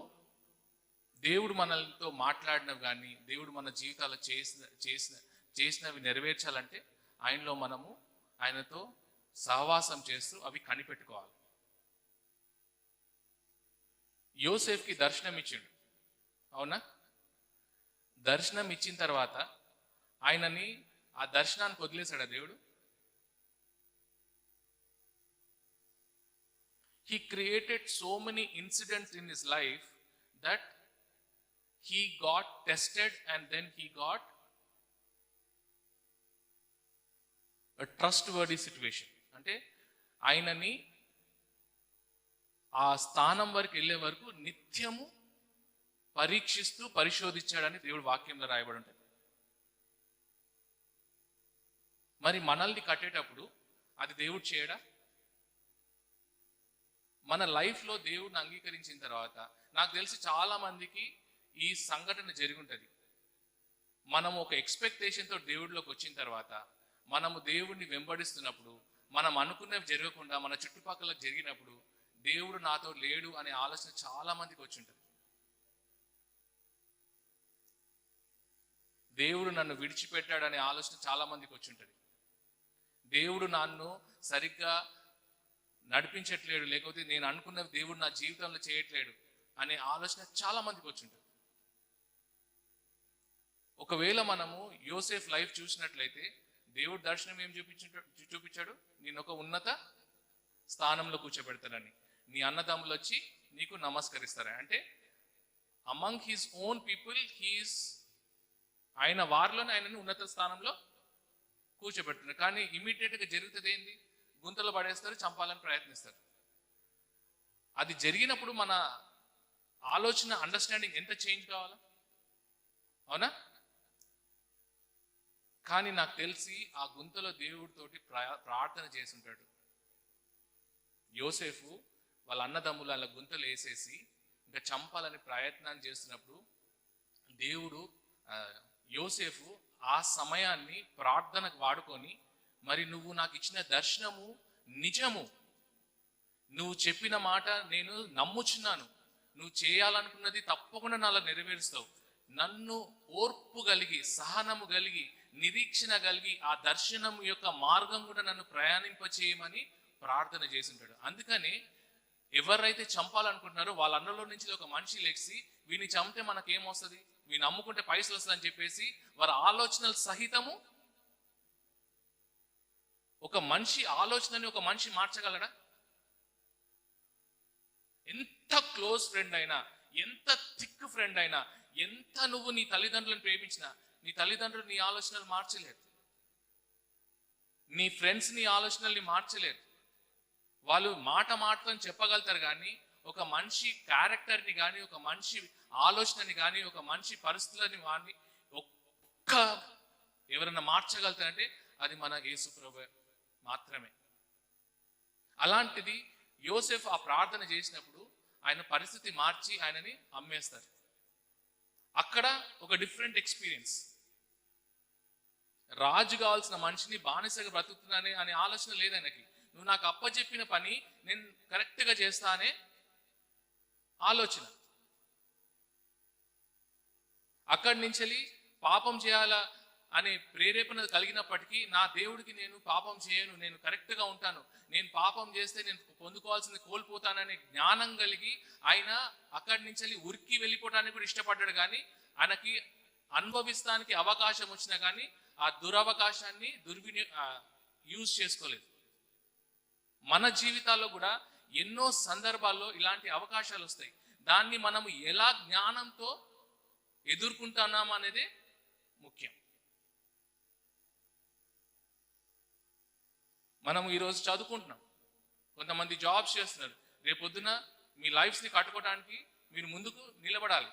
దేవుడు మనతో మాట్లాడినవి కానీ దేవుడు మన జీవితాలు చేసినవి నెరవేర్చాలంటే ఆయనలో మనము ఆయనతో సహవాసం చేస్తూ అవి కనిపెట్టుకోవాలి. యోసేఫ్కి దర్శనం ఇచ్చిండు, అవునా? దర్శనం ఇచ్చిన తర్వాత ఆయనని ఆ దర్శనానికి వదిలేశాడా దేవుడు? He created so many incidents in his life that he got tested and then he got a trustworthy situation. అంటే ఆయనని ఆ స్థానం వరకు వెళ్ళే వరకు నిత్యము పరీక్షిస్తూ పరిశోధించాడని దేవుడు వాక్యంలో రాయబడి ఉంటుంది. మరి మనల్ని కట్టేటప్పుడు అది దేవుడు చేయడా? మన లైఫ్లో దేవుడిని అంగీకరించిన తర్వాత నాకు తెలిసి చాలా మందికి ఈ సంఘటన జరిగి ఉంటుంది. మనం ఒక ఎక్స్పెక్టేషన్తో దేవుడిలోకి వచ్చిన తర్వాత మనము దేవుడిని వెంబడిస్తున్నప్పుడు మనం అనుకున్నవి జరగకుండా మన చుట్టుపక్కల జరిగినప్పుడు దేవుడు నాతో లేడు అనే ఆలోచన చాలా మందికి వచ్చి ఉంటుంది. దేవుడు నన్ను విడిచిపెట్టాడు అనే ఆలోచన చాలా మందికి వచ్చి ఉంటుంది. దేవుడు నన్ను సరిగ్గా నడిపించట్లేడు, లేకపోతే నేను అనుకున్నవి దేవుడు నా జీవితంలో చేయట్లేడు అనే ఆలోచన చాలా మందికి వచ్చి ఉంటుంది. ఒకవేళ మనము యోసేఫ్ లైఫ్ చూసినట్లయితే దేవుడు దర్శనం ఏం చూపించాడు? నేను ఒక ఉన్నత స్థానంలో కూర్చోబెడతానని, నీ అన్నదమ్ములు వచ్చి నీకు నమస్కరిస్తారని. అంటే అమంగ్ హిస్ ఓన్ పీపుల్ ఆయన వారిలోనే ఆయనని ఉన్నత స్థానంలో కూర్చోబెడుతున్నారు. కానీ ఇమీడియట్గా జరుగుతుంది ఏంది? గుంతలో పడేస్తారు, చంపాలని ప్రయత్నిస్తారు. అది జరిగినప్పుడు మన ఆలోచన అండర్స్టాండింగ్ ఎంత చేంజ్ కావాలా? అవునా? కానీ నాకు తెలిసి ఆ గుంతలో దేవుడితోటి ప్రార్థన చేసి ఉంటాడు. యోసేఫు వాళ్ళ అన్నదమ్ములు అలా గుంతలు వేసేసి ఇంకా చంపాలని ప్రయత్నాన్ని చేస్తున్నప్పుడు దేవుడు యోసేఫు ఆ సమయాన్ని ప్రార్థనకు వాడుకొని, మరి నువ్వు నాకు ఇచ్చిన దర్శనము నిజము, నువ్వు చెప్పిన మాట నేను నమ్ముచున్నాను, నువ్వు చేయాలనుకున్నది తప్పకుండా నాలో నెరవేరుస్తావు, నన్ను ఓర్పు కలిగి సహనము కలిగి నిరీక్షణ కలిగి ఆ దర్శనం యొక్క మార్గం కూడా నన్ను ప్రయాణింపచేయమని ప్రార్థన చేసింటాడు. అందుకని ఎవరైతే చంపాలనుకుంటున్నారో వాళ్ళ అన్నలో నుంచి ఒక మనిషి లెక్సి వీని చంపితే మనకేమొస్తుంది, వీని నమ్ముకుంటే పైసలు వస్తుంది అని చెప్పేసి వారి ఆలోచనలు సహితము ఒక మనిషి ఆలోచనని ఒక మనిషి మార్చగలడా? ఎంత క్లోజ్ ఫ్రెండ్ అయినా, ఎంత థిక్ ఫ్రెండ్ అయినా, ఎంత నువ్వు నీ తల్లిదండ్రులను ప్రేమించినా నీ తల్లిదండ్రులు నీ ఆలోచనలు మార్చలేరు, నీ ఫ్రెండ్స్ నీ ఆలోచనల్ని మార్చలేరు. వాళ్ళు మాటతో చెప్పగలుగుతారు, కానీ ఒక మనిషి క్యారెక్టర్ని కానీ, ఒక మనిషి ఆలోచనని కానీ, ఒక మనిషి పరిస్థితులని కానీ ఒక్క ఎవరైనా మార్చగలుగుతారంటే అది మన యేసు ప్రభువే మాత్రమే. అలాంటిది యోసేఫ్ ఆ ప్రార్థన చేసినప్పుడు ఆయన పరిస్థితి మార్చి ఆయనని అమ్మేస్తారు. అక్కడ ఒక డిఫరెంట్ ఎక్స్పీరియన్స్. రాజు కావాల్సిన మనిషిని బానిసగా బ్రతుకుతున్నానే అనే ఆలోచన లేదు ఆయనకి. నువ్వు నాకు అప్పచెప్పిన పని నేను కరెక్ట్గా చేస్తానే ఆలోచన. అక్కడి నుంచి పాపం చేయాలా అనే ప్రేరేపణ కలిగినప్పటికీ నా దేవుడికి నేను పాపం చేయను, నేను కరెక్ట్గా ఉంటాను, నేను పాపం చేస్తే నేను పొందుకోవాల్సింది కోల్పోతాననే జ్ఞానం కలిగి ఆయన అక్కడి నుంచి ఉరికి వెళ్ళిపోవడానికి కూడా ఇష్టపడ్డాడు. కానీ ఆయనకి అనుభవిస్తానికి అవకాశం వచ్చినా కానీ ఆ దురవకాశాన్ని యూజ్ చేసుకోలేదు. మన జీవితాల్లో కూడా ఎన్నో సందర్భాల్లో ఇలాంటి అవకాశాలు వస్తాయి. దాన్ని మనము ఎలా జ్ఞానంతో ఎదుర్కొంటున్నాం అనేది ముఖ్యం. మనము ఈరోజు చదువుకుంటున్నాం, కొంతమంది జాబ్స్ చేస్తున్నారు. రేపొద్దున మీ లైఫ్స్ని కట్టుకోవడానికి మీరు ముందుకు నిలబడాలి.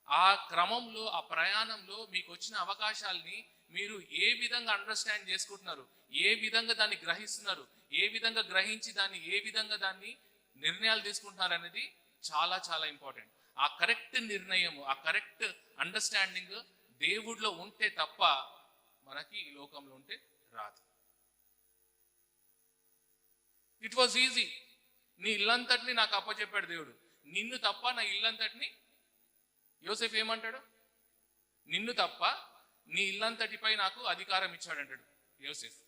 ఆ క్రమంలో ఆ ప్రయాణంలో మీకు వచ్చిన అవకాశాలని మీరు ఏ విధంగా అండర్స్టాండ్ చేసుకుంటున్నారు, ఏ విధంగా దాన్ని గ్రహిస్తున్నారు, ఏ విధంగా గ్రహించి దాన్ని ఏ విధంగా దాన్ని నిర్ణయాలు తీసుకుంటున్నారు అనేది చాలా చాలా ఇంపార్టెంట్. ఆ కరెక్ట్ నిర్ణయము, ఆ కరెక్ట్ అండర్స్టాండింగ్ దేవుడిలో ఉంటే తప్ప మనకి ఈ లోకంలో ఉంటే రాదు. It was easy. నీ ఇల్లంతటిని నాకు అప్పచెప్పాడు దేవుడు, నిన్ను తప్ప నా ఇల్లంతటిని. యోసేఫ్ ఏమంటాడు? నిన్ను తప్ప నీ ఇల్లంతటిపై నాకు అధికారం ఇచ్చాడంటాడు యోసేఫ్.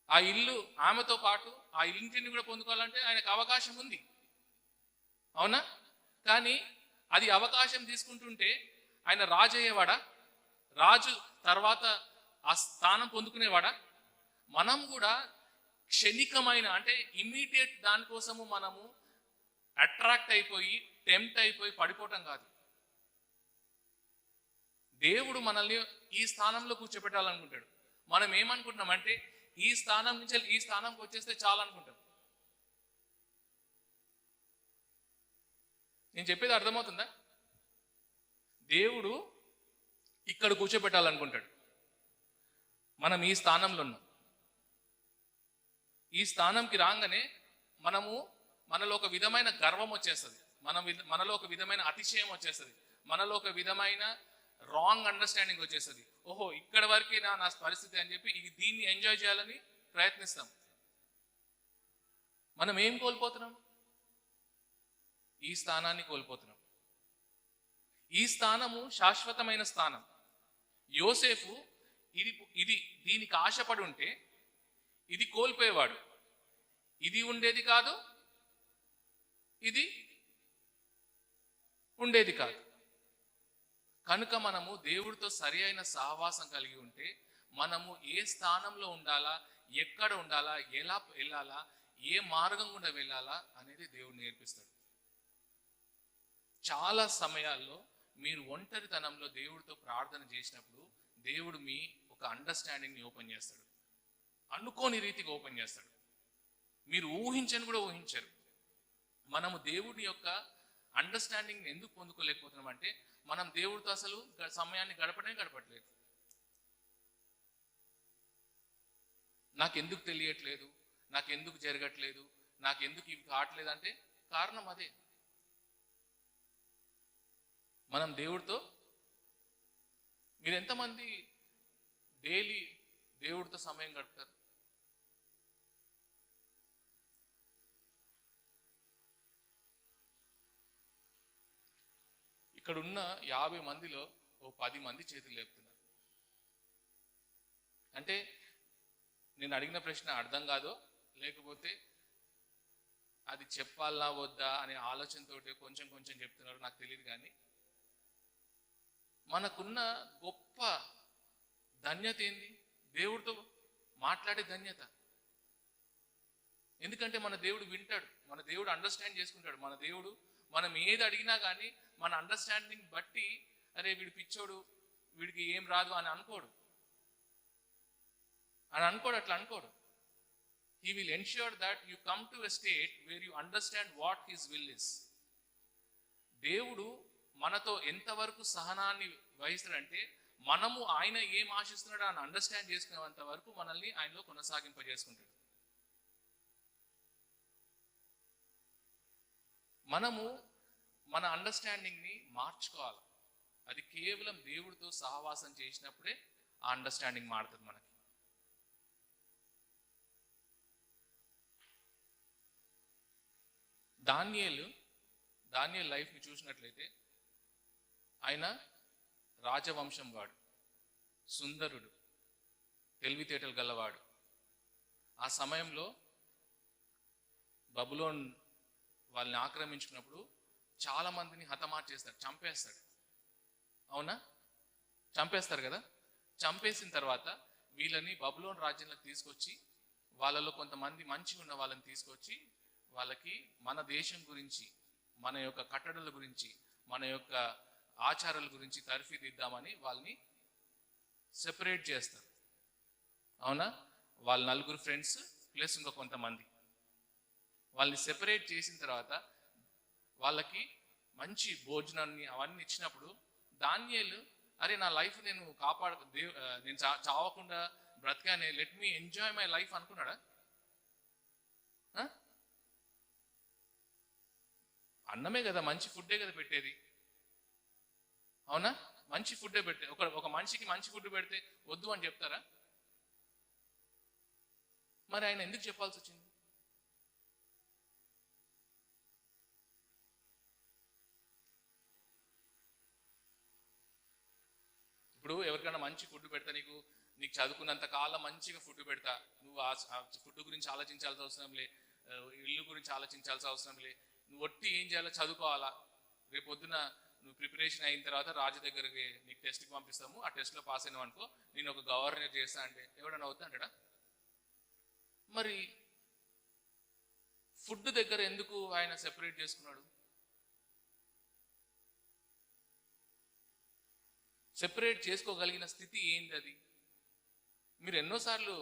ఆ ఇల్లు ఆమెతో పాటు ఆ ఇంటిని కూడా పొందుకోవాలంటే ఆయనకు అవకాశం ఉంది, అవునా? కానీ అది అవకాశం తీసుకుంటుంటే ఆయన రాజు అయ్యేవాడా? రాజు తర్వాత ఆ స్థానం పొందుకునేవాడా? మనం కూడా క్షణికమైన అంటే ఇమ్మీడియట్ దానికోసము మనము అట్రాక్ట్ అయిపోయి టెంప్ట్ అయిపోయి పడిపోవటం కాదు. దేవుడు మనల్ని ఈ స్థానంలో కూర్చోబెట్టాలనుకుంటాడు. మనం ఏమనుకుంటున్నామంటే ఈ స్థానం నుంచి ఈ స్థానంకి వచ్చేస్తే చాలా అనుకుంటాం. నేను చెప్పేది అర్థమవుతుందా? దేవుడు ఇక్కడ కూర్చోబెట్టాలనుకుంటాడు. మనం ఈ స్థానంలో ఉన్నాం. ఈ స్థానంకి రాగానే మనలో ఒక విధమైన గర్వం వచ్చేస్తుంది, మనలో ఒక విధమైన అతిశయం వచ్చేస్తుంది, మనలో ఒక విధమైన రాంగ్ అండర్స్టాండింగ్ వచ్చేస్తుంది. ఓహో, ఇక్కడ వరకే నా పరిస్థితి అని చెప్పి దీన్ని ఎంజాయ్ చేయాలని ప్రయత్నిస్తాం. మనం ఏం కోల్పోతున్నాం? ఈ స్థానాన్ని కోల్పోతున్నాం. ఈ స్థానము శాశ్వతమైన స్థానం. యోసేఫు దీనికి ఆశపడి ఉంటే ఇది కోల్పోయేవాడు. ఇది ఉండేది కాదు, ఇది ఉండేది కాదు. కనుక మనము దేవుడితో సరి అయిన సహవాసం కలిగి ఉంటే మనము ఏ స్థానంలో ఉండాలా, ఎక్కడ ఉండాలా, ఎలా వెళ్ళాలా, ఏ మార్గం గుండా వెళ్ళాలా అనేది దేవుడు నేర్పిస్తాడు. చాలా సమయాల్లో మీరు ఒంటరితనంలో దేవుడితో ప్రార్థన చేసినప్పుడు దేవుడు మీ ఒక అండర్స్టాండింగ్ని ఓపెన్ చేస్తాడు, అనుకోని రీతికి ఓపెన్ చేస్తాడు. మీరు ఊహించని కూడా ఊహించరు. మనము దేవుడి యొక్క అండర్స్టాండింగ్ ఎందుకు పొందుకోలేకపోతున్నాం అంటే మనం దేవుడితో అసలు సమయాన్ని గడపట్లేదు. నాకెందుకు తెలియట్లేదు, నాకెందుకు జరగట్లేదు, నాకెందుకు ఇవి కావట్లేదు అంటే కారణం అదే. మనం దేవుడితో, మీరు ఎంతమంది డైలీ దేవుడితో సమయం గడుపుతారు? ఇక్కడున్న 50 మందిలో ఓ 10 మంది చేతులు లేపుతున్నారు. అంటే నేను అడిగిన ప్రశ్న అర్థం కాదో, లేకపోతే అది చెప్పాలా వద్దా అనే ఆలోచనతో కొంచెం కొంచెం చెప్తున్నారు, నాకు తెలియదు. కానీ మనకున్న గొప్ప ధన్యత ఏంది? దేవుడితో మాట్లాడే ధన్యత. ఎందుకంటే మన దేవుడు వింటాడు, మన దేవుడు అండర్స్టాండ్ చేసుకుంటాడు. మన దేవుడు మనం ఏది అడిగినా కానీ మన అండర్స్టాండింగ్ బట్టి, అరే వీడు పిచ్చోడు, వీడికి ఏం రాదు అని అనుకోడు. అట్లా అనుకోడు. He will ensure that you come to a state where you understand what his will is. దేవుడు మనతో ఎంతవరకు సహనాన్ని వహిస్తాడంటే, మనము ఆయన ఏం ఆశిస్తున్నాడో అని అండర్స్టాండ్ చేసుకునేంత వరకు మనల్ని ఆయనలో కొనసాగింపజేసుకుంటాడు. మనము మన అండర్స్టాండింగ్ని మార్చుకోవాలి. అది కేవలం దేవుడితో సహవాసం చేసినప్పుడే ఆ అండర్స్టాండింగ్ మారుతుంది మనకి. దానియేలు లైఫ్ని చూసినట్లయితే, ఆయన రాజవంశం వాడు, సుందరుడు, తెలివితేటలు గలవాడు. ఆ సమయంలో బబులోన్ వాళ్ళని ఆక్రమించుకున్నప్పుడు చాలా మందిని హతమార్చేస్తాడు, చంపేస్తాడు. అవునా? చంపేస్తారు కదా. చంపేసిన తర్వాత వీళ్ళని బబులోన్ రాజ్యంలోకి తీసుకొచ్చి, వాళ్ళలో కొంతమంది మంచిగా ఉన్న వాళ్ళని తీసుకొచ్చి వాళ్ళకి మన దేశం గురించి, మన యొక్క కట్టడల గురించి, మన యొక్క ఆచారాల గురించి తర్ఫీదిద్దామని వాళ్ళని సెపరేట్ చేస్తారు. అవునా? వాళ్ళ 4 ఫ్రెండ్స్ ప్లస్ ఇంకా కొంతమంది వాళ్ళని సెపరేట్ చేసిన తర్వాత వాళ్ళకి మంచి భోజనాన్ని అవన్నీ ఇచ్చినప్పుడు దానియేలు, అరే నా లైఫ్ నేను నేను చావకుండా బ్రతకానే, let me enjoy my life అనుకున్నాడా? అన్నమే కదా, మంచి ఫుడ్డే కదా పెట్టేది. అవునా? మంచి ఫుడ్డే పెట్టే ఒక మనిషికి మంచి ఫుడ్ పెడితే వద్దు అని చెప్తారా? మరి ఆయన ఎందుకు చెప్పాల్సి వచ్చింది? ఇప్పుడు ఎవరికైనా మంచి ఫుడ్ పెడతా, నీకు చదువుకున్నంత కాలం మంచిగా ఫుడ్ పెడతా, నువ్వు ఆ ఫుడ్ గురించి ఆలోచించాల్సిన అవసరం లే, ఇల్లు గురించి ఆలోచించాల్సిన అవసరం లే, నువ్వు ఒట్టి ఏం చేయాలో చదువుకోవాలా. రేపు పొద్దున నువ్వు ప్రిపరేషన్ అయిన తర్వాత రాజు దగ్గరికి నీకు టెస్ట్కి పంపిస్తాము, ఆ టెస్ట్లో పాస్ అయినావు అనుకో, నేను ఒక గవర్నర్ చేస్తా అంటే ఎవడన్నా అవుతా అంటాడా? మరి ఫుడ్ దగ్గర ఎందుకు ఆయన సెపరేట్ చేసుకున్నాడు? సెపరేట్ చేసుకోగలిగిన స్థితి ఏంది అది? మీరు ఎన్నోసార్లు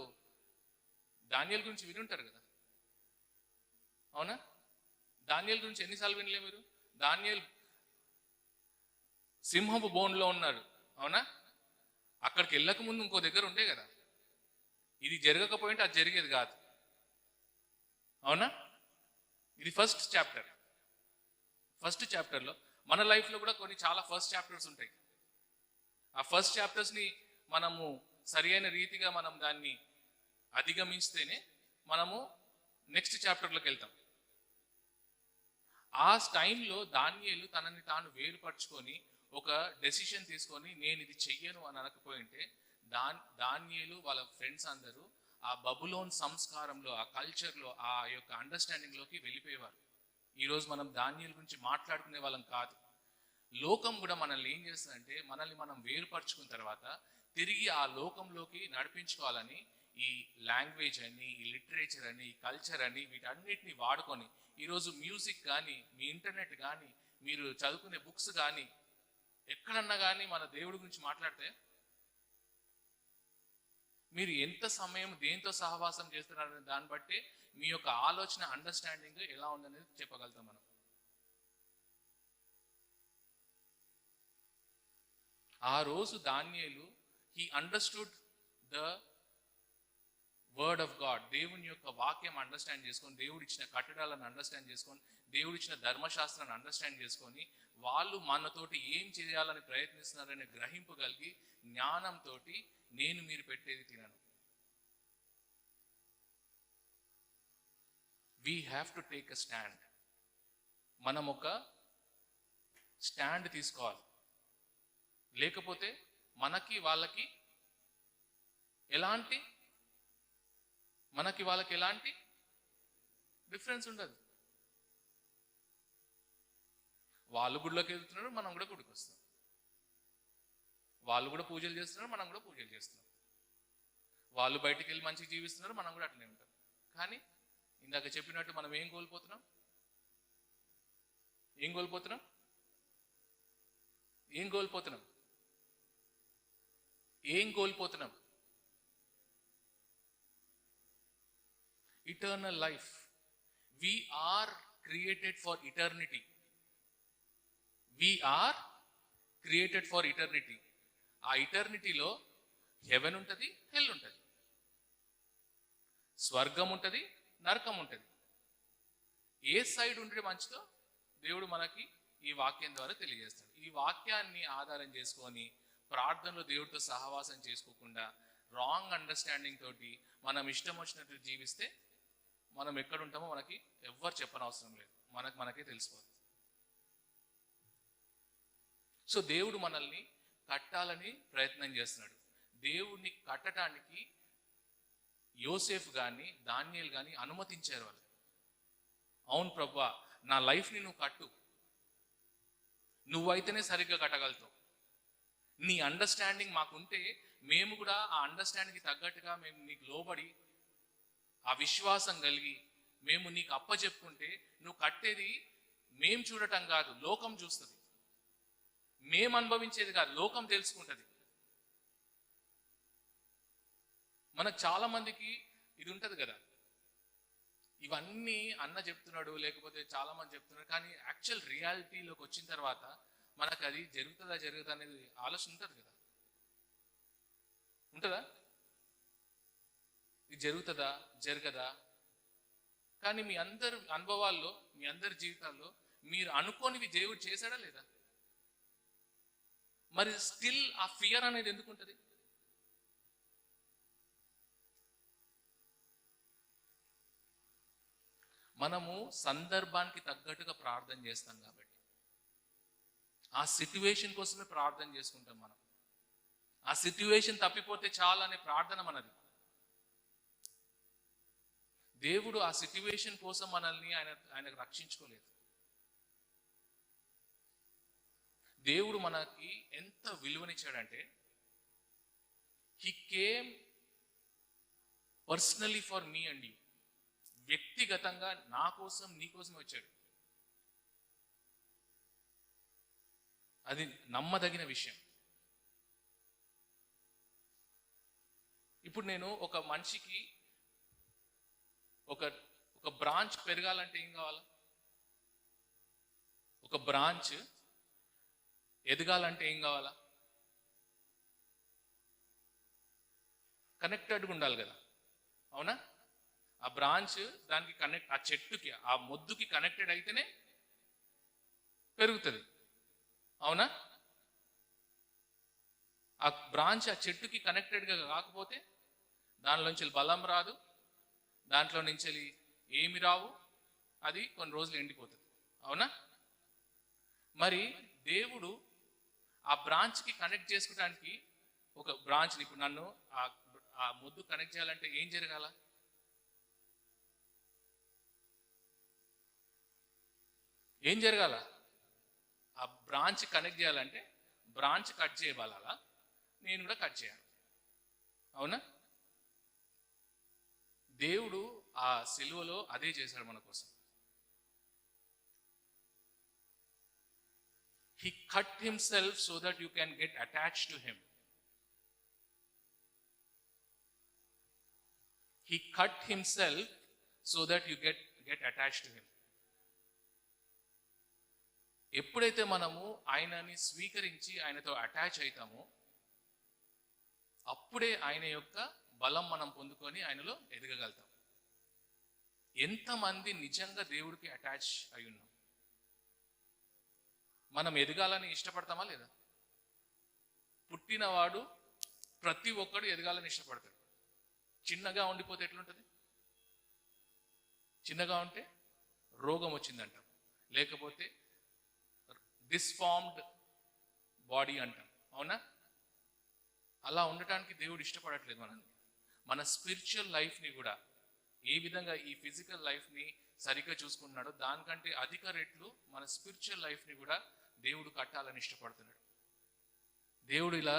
దానియేలు గురించి వినుంటారు కదా. అవునా? దానియేలు గురించి ఎన్నిసార్లు వినలే మీరు? దానియేలు సింహపు బోన్లో ఉన్నాడు. అవునా? అక్కడికి వెళ్ళక ముందు ఇంకో దగ్గర ఉండే కదా. ఇది జరగకపోయింటే అది జరిగేది కాదు. అవునా? ఇది ఫస్ట్ చాప్టర్. ఫస్ట్ చాప్టర్లో మన లైఫ్లో కూడా కొన్ని చాలా ఫస్ట్ చాప్టర్స్ ఉంటాయి. ఆ ఫస్ట్ చాప్టర్స్ని మనము సరి అయిన రీతిగా మనం దాన్ని అధిగమిస్తేనే మనము నెక్స్ట్ చాప్టర్లోకి వెళ్తాం. ఆ టైంలో దానియేలు తనని తాను వేరుపరుచుకొని ఒక డెసిషన్ తీసుకొని నేను ఇది చెయ్యను అని అనకపోయింటే దానియేలు వాళ్ళ ఫ్రెండ్స్ అందరూ ఆ బబులోన్ సంస్కారంలో, ఆ కల్చర్లో, ఆ యొక్క అండర్స్టాండింగ్లోకి వెళ్ళిపోయేవారు. ఈరోజు మనం దానియేలు గురించి మాట్లాడుకునే వాళ్ళం కాదు. లోకం కూడా మనల్ని ఏం చేస్తుందంటే, మనల్ని మనం వేరుపరుచుకున్న తర్వాత తిరిగి ఆ లోకంలోకి నడిపించుకోవాలని ఈ లాంగ్వేజ్ అని, ఈ లిటరేచర్ అని, ఈ కల్చర్ అని, వీటన్నిటిని వాడుకొని ఈరోజు మ్యూజిక్ కానీ, మీ ఇంటర్నెట్ కానీ, మీరు చదువుకునే బుక్స్ కానీ, ఎక్కడన్నా కానీ మన దేవుడి గురించి మాట్లాడితే మీరు ఎంత సమయం దేంతో సహవాసం చేస్తున్నారనే దాన్ని బట్టి మీ యొక్క ఆలోచన, అండర్స్టాండింగ్ ఎలా ఉందనేది చెప్పగలుగుతాం మనం. ఆ రోజు దానియేలు he understood the word of God, దేవుని యొక్క వాక్యం అండర్స్టాండ్ చేసుకొని, దేవుడు ఇచ్చిన కట్టడాలను అండర్స్టాండ్ చేసుకొని, దేవుడు ఇచ్చిన ధర్మశాస్త్రాన్ని అండర్స్టాండ్ చేసుకొని, వాళ్ళు మనతోటి ఏం చేయాలని ప్రయత్నిస్తున్నారనే గ్రహింపు కలిగి జ్ఞానంతో నేను మీరు పెట్టేది తినను. We have to take a stand. మనం ఒక స్టాండ్ తీసుకోవాలి. లేకపోతే మనకి వాళ్ళకి ఎలాంటి డిఫరెన్స్ ఉండదు. వాళ్ళు గుడిలోకి వెళ్తున్నారు, మనం కూడా గుడికి వస్తాం. వాళ్ళు కూడా పూజలు చేస్తున్నారు, మనం కూడా పూజలు చేస్తున్నాం. వాళ్ళు బయటికి వెళ్ళి మంచిగా జీవిస్తున్నారు, మనం కూడా అట్లనే ఉంటాం. కానీ ఇందాక చెప్పినట్టు మనం ఏం కోల్పోతున్నాం? Eternal life. We are created for eternity. ఆ ఇటర్నిటీలో హెవెన్ ఉంటుంది, హెల్ ఉంటుంది, స్వర్గం ఉంటుంది, నరకం ఉంటుంది. ఏ సైడ్ ఉంటే మంచిదో దేవుడు మనకి ఈ వాక్యం ద్వారా తెలియజేస్తాడు. ఈ వాక్యాన్ని ఆధారం చేసుకొని ప్రార్థనలో దేవుడితో సహవాసం చేసుకోకుండా రాంగ్ అండర్స్టాండింగ్ తోటి మనం ఇష్టం వచ్చినట్టు జీవిస్తే మనం ఎక్కడ ఉంటామో మనకి ఎవ్వరు చెప్పనవసరం లేదు, మనకే తెలిసిపోతుంది. సో దేవుడు మనల్ని కట్టాలని ప్రయత్నం చేస్తున్నాడు. దేవుడిని కట్టడానికి యోసేఫ్ కానీ దానియేలు కానీ అనుమతించారు. వాళ్ళు, అవును ప్రభువా, నా లైఫ్ని నువ్వు కట్టు, నువ్వైతేనే సరిగ్గా కట్టగలుగుతావు. నీ అండర్స్టాండింగ్ మాకుంటే మేము కూడా ఆ అండర్స్టాండింగ్కి తగ్గట్టుగా మేము నీకు లోబడి ఆ విశ్వాసం కలిగి మేము నీకు అప్పచెప్పుకుంటే నువ్వు కట్టేది మేం చూడటం కాదు, లోకం చూస్తుంది. మేము అనుభవించేది కాదు, లోకం తెలుసుకుంటుంది. మనకు చాలా మందికి ఇది ఉంటుంది కదా, ఇవన్నీ అన్న చెప్తున్నాడు, లేకపోతే చాలా మంది చెప్తున్నారు, కానీ యాక్చువల్ రియాలిటీలోకి వచ్చిన తర్వాత మనకు అది జరుగుతుందా అనేది ఆలోచన ఉంటుంది కదా. ఉంటుందా? ఇది జరుగుతుందా జరగదా? కానీ మీ అందరి అనుభవాల్లో, మీ అందరి జీవితాల్లో మీరు అనుకోనివి దేవుడు చేశాడా లేదా? మరి స్టిల్ ఆ ఫియర్ అనేది ఎందుకు ఉంటుంది? మనము సందర్భానికి తగ్గట్టుగా ప్రార్థన చేస్తాం కాబట్టి, ఆ సిట్యువేషన్ కోసమే ప్రార్థన చేసుకుంటాం. మనం ఆ సిట్యువేషన్ తప్పిపోతే చాలు అనే ప్రార్థన మనది. దేవుడు ఆ సిట్యువేషన్ కోసం మనల్ని ఆయనకు రక్షించుకోలేదు. దేవుడు మనకి ఎంత విలువనిచ్చాడంటే, he came personally for me and you. వ్యక్తిగతంగా నా కోసం, నీ కోసమే వచ్చాడు. అది నమ్మదగిన విషయం. ఇప్పుడు నేను ఒక మనిషికి ఒక బ్రాంచ్ పెరగాలంటే ఏం కావాలా? ఒక బ్రాంచ్ ఎదగాలంటే ఏం కావాలా? కనెక్టెడ్గా ఉండాలి కదా, అవునా? ఆ బ్రాంచ్ దానికి కనెక్ట్, ఆ చెట్టుకి, ఆ మొద్దుకి కనెక్టెడ్ అయితేనే పెరుగుతుంది, అవునా? ఆ బ్రాంచ్ ఆ చెట్టుకి కనెక్టెడ్గా కాకపోతే దానిలోంచి బలం రాదు, దాంట్లో నుంచి ఏమి రావు, అది కొన్ని రోజులు ఎండిపోతుంది, అవునా? మరి దేవుడు ఆ బ్రాంచ్కి కనెక్ట్ చేసుకోవడానికి ఒక బ్రాంచ్ని, ఇప్పుడు నన్ను ఆ ముద్దు కనెక్ట్ చేయాలంటే ఏం జరగాల? ఆ బ్రాంచ్ కనెక్ట్ చేయాలంటే బ్రాంచ్ కట్ చేయబడాలా, నేను కూడా కట్ చేయాలి, అవునా? దేవుడు ఆ సిలువలో అదే చేశాడు మన కోసం. He cut himself so that you can get attached to him. He cut himself so that you get attached to him. ఎప్పుడైతే మనము ఆయనని స్వీకరించి ఆయనతో అటాచ్ అవుతామో అప్పుడే ఆయన యొక్క బలం మనం పొందుకొని ఆయనలో ఎదగగలుగుతాం. ఎంతమంది నిజంగా దేవుడికి అటాచ్ అయి ఉన్నాం? మనం ఎదగాలని ఇష్టపడతామా లేదా? పుట్టినవాడు ప్రతి ఒక్కడు ఎదగాలని ఇష్టపడతాడు. చిన్నగా ఉండిపోతే ఎట్లుంటుంది? చిన్నగా ఉంటే రోగం వచ్చిందంటాం, లేకపోతే డిస్ఫార్మ్డ్ బాడీ అంటాం, అవునా? అలా ఉండటానికి దేవుడు ఇష్టపడట్లేదు మనల్ని. మన స్పిరిచువల్ లైఫ్ని కూడా ఏ విధంగా ఈ ఫిజికల్ లైఫ్ని సరిగ్గా చూసుకుంటున్నాడో దానికంటే అధిక రెట్లు మన స్పిరిచువల్ లైఫ్ని కూడా దేవుడు కట్టాలని ఇష్టపడుతున్నాడు. దేవుడు ఇలా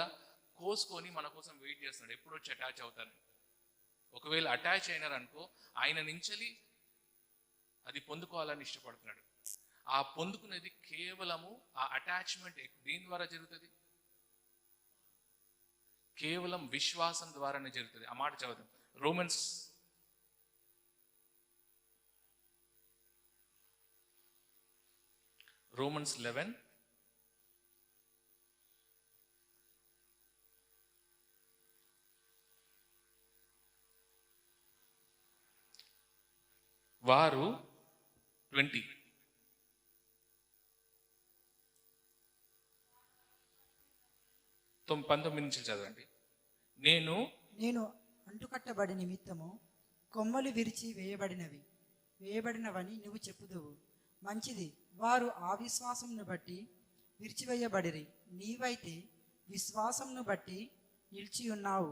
కోసుకొని మన కోసం వెయిట్ చేస్తున్నాడు, ఎప్పుడు వచ్చి అటాచ్ అవుతారని. ఒకవేళ అటాచ్ అయినారనుకో ఆయన నుంచి అది పొందుకోవాలని ఇష్టపడుతున్నాడు. ఆ పొందుకునేది కేవలము ఆ అటాచ్మెంట్ దేని ద్వారా జరుగుతుంది? కేవలం విశ్వాసం ద్వారానే జరుగుతుంది. ఆ మాట చదువుతాం, రోమన్స్ 11 వారు 20 19 నుంచి చదవండి. నేను అంటుకట్టబడి నిమిత్తము కొమ్మలు విరిచి వేయబడినవని నువ్వు చెప్పుదువు. మంచిది, వారు ఆ విశ్వాసంను బట్టి విరిచివేయబడిరి. నీవైతే విశ్వాసంను బట్టి నిలిచి ఉన్నావు.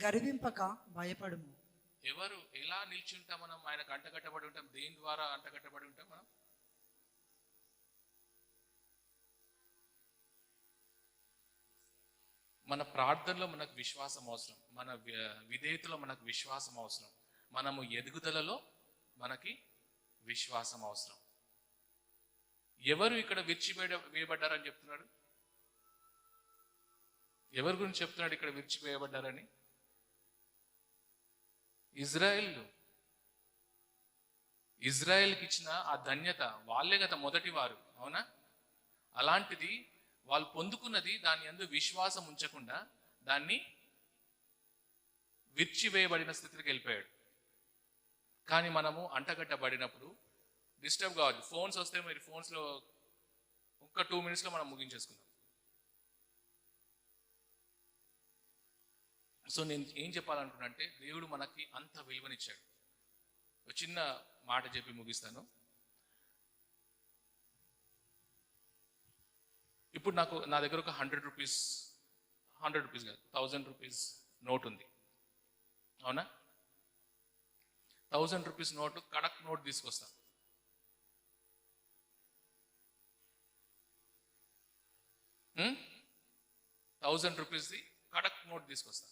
గర్వింపక భయపడుము. ఎవరు ఎలా నిలిచి ఉంటాం? మనం ఆయనకు అంటగట్టబడి ఉంటాం. దేని ద్వారా అంటగట్టబడి ఉంటాం మనం? మన ప్రార్థనలో మనకు విశ్వాసం అవసరం, మన విధేయతలో మనకు విశ్వాసం అవసరం, మనము ఎదుగుదలలో మనకి విశ్వాసం అవసరం. ఎవరు ఇక్కడ విరిచివేయబడ్డారని చెప్తున్నాడు? ఎవరి గురించి చెప్తున్నాడు ఇక్కడ విరిచివేయబడ్డారని? ఇజ్రాయెల్కి ఇచ్చిన ఆ ధన్యత వాళ్ళే కదా మొదటి వారు, అవునా? అలాంటిది వాళ్ళు పొందుకున్నది దాని యందు విశ్వాసం ఉంచకుండా దాన్ని విరిచివేయబడిన స్థితికి వెళ్ళిపోయాడు. కానీ మనము అంటగట్టబడినప్పుడు డిస్టర్బ్ కావద్దు. ఫోన్స్ వస్తే మీరు ఫోన్స్లో ఒక్క 2 minutesలో మనం ముగించేసుకుందాం. సో నేను ఏం చెప్పాలనుకున్నా అంటే, దేవుడు మనకి అంత విలువనిచ్చాడు. ఒక చిన్న మాట చెప్పి ముగిస్తాను. ఇప్పుడు నా దగ్గర ఒక 100 రూపీస్ కాదు 1000 రూపీస్ నోట్ ఉంది, అవునా? 1000 రూపీస్ నోటు, కడక్ నోట్ తీసుకొస్తా. హ్మ్? 1000 రూపీస్ది కడక్ నోట్ తీసుకొస్తా.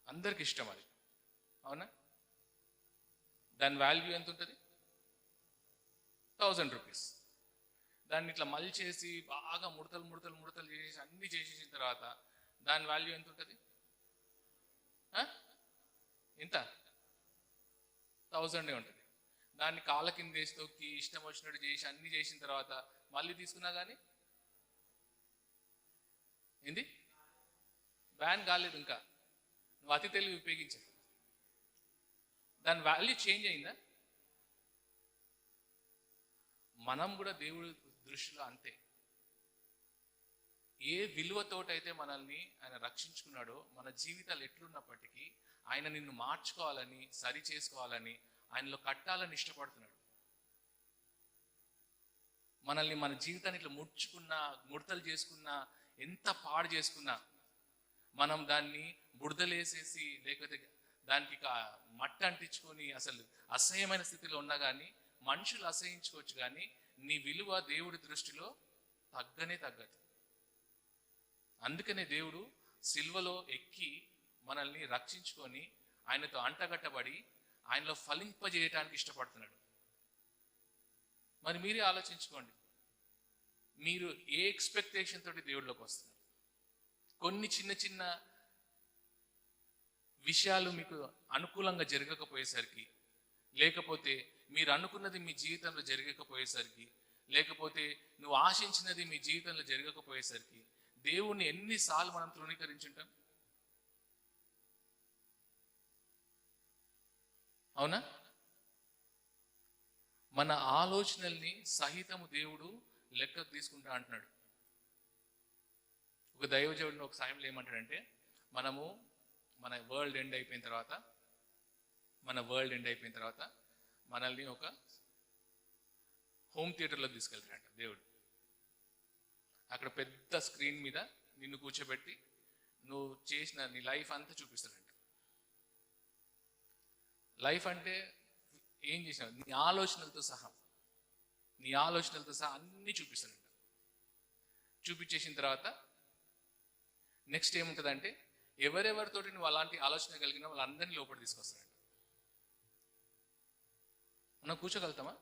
అందరికి ఇష్టం అది, అవునా? దాని వాల్యూ ఎంత ఉంటుంది? 1000 రూపీస్. దాన్ని ఇట్లా మలిచేసి బాగా ముడతలు చేసి అన్ని చేసేసిన తర్వాత దాని వాల్యూ ఎంత ఉంటుంది? ఎంత? 1000 ఉంటుంది. దాన్ని కాళ్ళ కింద వేసి తొక్కి ఇష్టం వచ్చినట్టు చేసి అన్ని చేసిన తర్వాత మళ్ళీ తీసుకున్నా కానీ ఏంది? బ్యాన్ కాలేదు ఇంకా, నువ్వు అతి తెలివి ఉపయోగించావు. దాని వాల్యూ చేంజ్ అయిందా? మనం కూడా దేవుడి దృష్టిలో అంతే. ఏ విలువతోటైతే మనల్ని ఆయన రక్షించుకున్నాడో, మన జీవితాలు ఎట్లున్నప్పటికీ ఆయన నిన్ను మార్చుకోవాలని, సరి చేసుకోవాలని, ఆయనలో కట్టాలని ఇష్టపడుతున్నాడు. మనల్ని మన జీవితాన్ని ఇట్లా ముడతలు చేసుకున్నా, ఎంత పాడు చేసుకున్నా, మనం దాన్ని బురదలేసేసి లేకపోతే దానికి మట్టి అంటించుకొని అసలు అసహ్యమైన స్థితిలో ఉన్నా కానీ, మనుషులు అసహించుకోవచ్చు కానీ నీ విలువ దేవుడి దృష్టిలో తగ్గదు. అందుకనే దేవుడు సిల్వలో ఎక్కి మనల్ని రక్షించుకొని ఆయనతో అంటగట్టబడి ఆయనలో ఫలింపజేయటానికి ఇష్టపడుతున్నాడు. మరి మీరే ఆలోచించుకోండి, మీరు ఏ ఎక్స్పెక్టేషన్ తోటి దేవుడిలోకి వస్తున్నారు? కొన్ని చిన్న విషయాలు మీకు అనుకూలంగా జరగకపోయేసరికి, లేకపోతే మీరు అనుకున్నది మీ జీవితంలో జరగకపోయేసరికి, లేకపోతే నువ్వు ఆశించినది మీ జీవితంలో జరగకపోయేసరికి దేవుణ్ణి ఎన్నిసార్లు మనం తృణీకరించుంటాం? అవునా? మన ఆలోచనల్ని సహితము దేవుడు లెక్కకు తీసుకుంటా అంటున్నాడు. ఒక దైవజనుడు ఒక సమయంలో ఏమంటాడంటే, మన వరల్డ్ ఎండ్ అయిపోయిన తర్వాత మనల్ని ఒక హోమ్ థియేటర్లోకి తీసుకెళ్తాడంట దేవుడు. అక్కడ పెద్ద స్క్రీన్ మీద నిన్ను కూర్చోబెట్టి నువ్వు చేసిన నీ లైఫ్ అంతా చూపిస్తాడంట. లైఫ్ అంటే ఏం చేసినావు, నీ ఆలోచనలతో సహా అన్నీ చూపిస్తాడంట. చూపించేసిన తర్వాత నెక్స్ట్ ఏముంటుందంటే, ఎవరెవరితోటి నువ్వు అలాంటి ఆలోచన కలిగినా వాళ్ళందరినీ లోపల తీసుకొస్తాడంట. మనం కూర్చోగలుగుతామా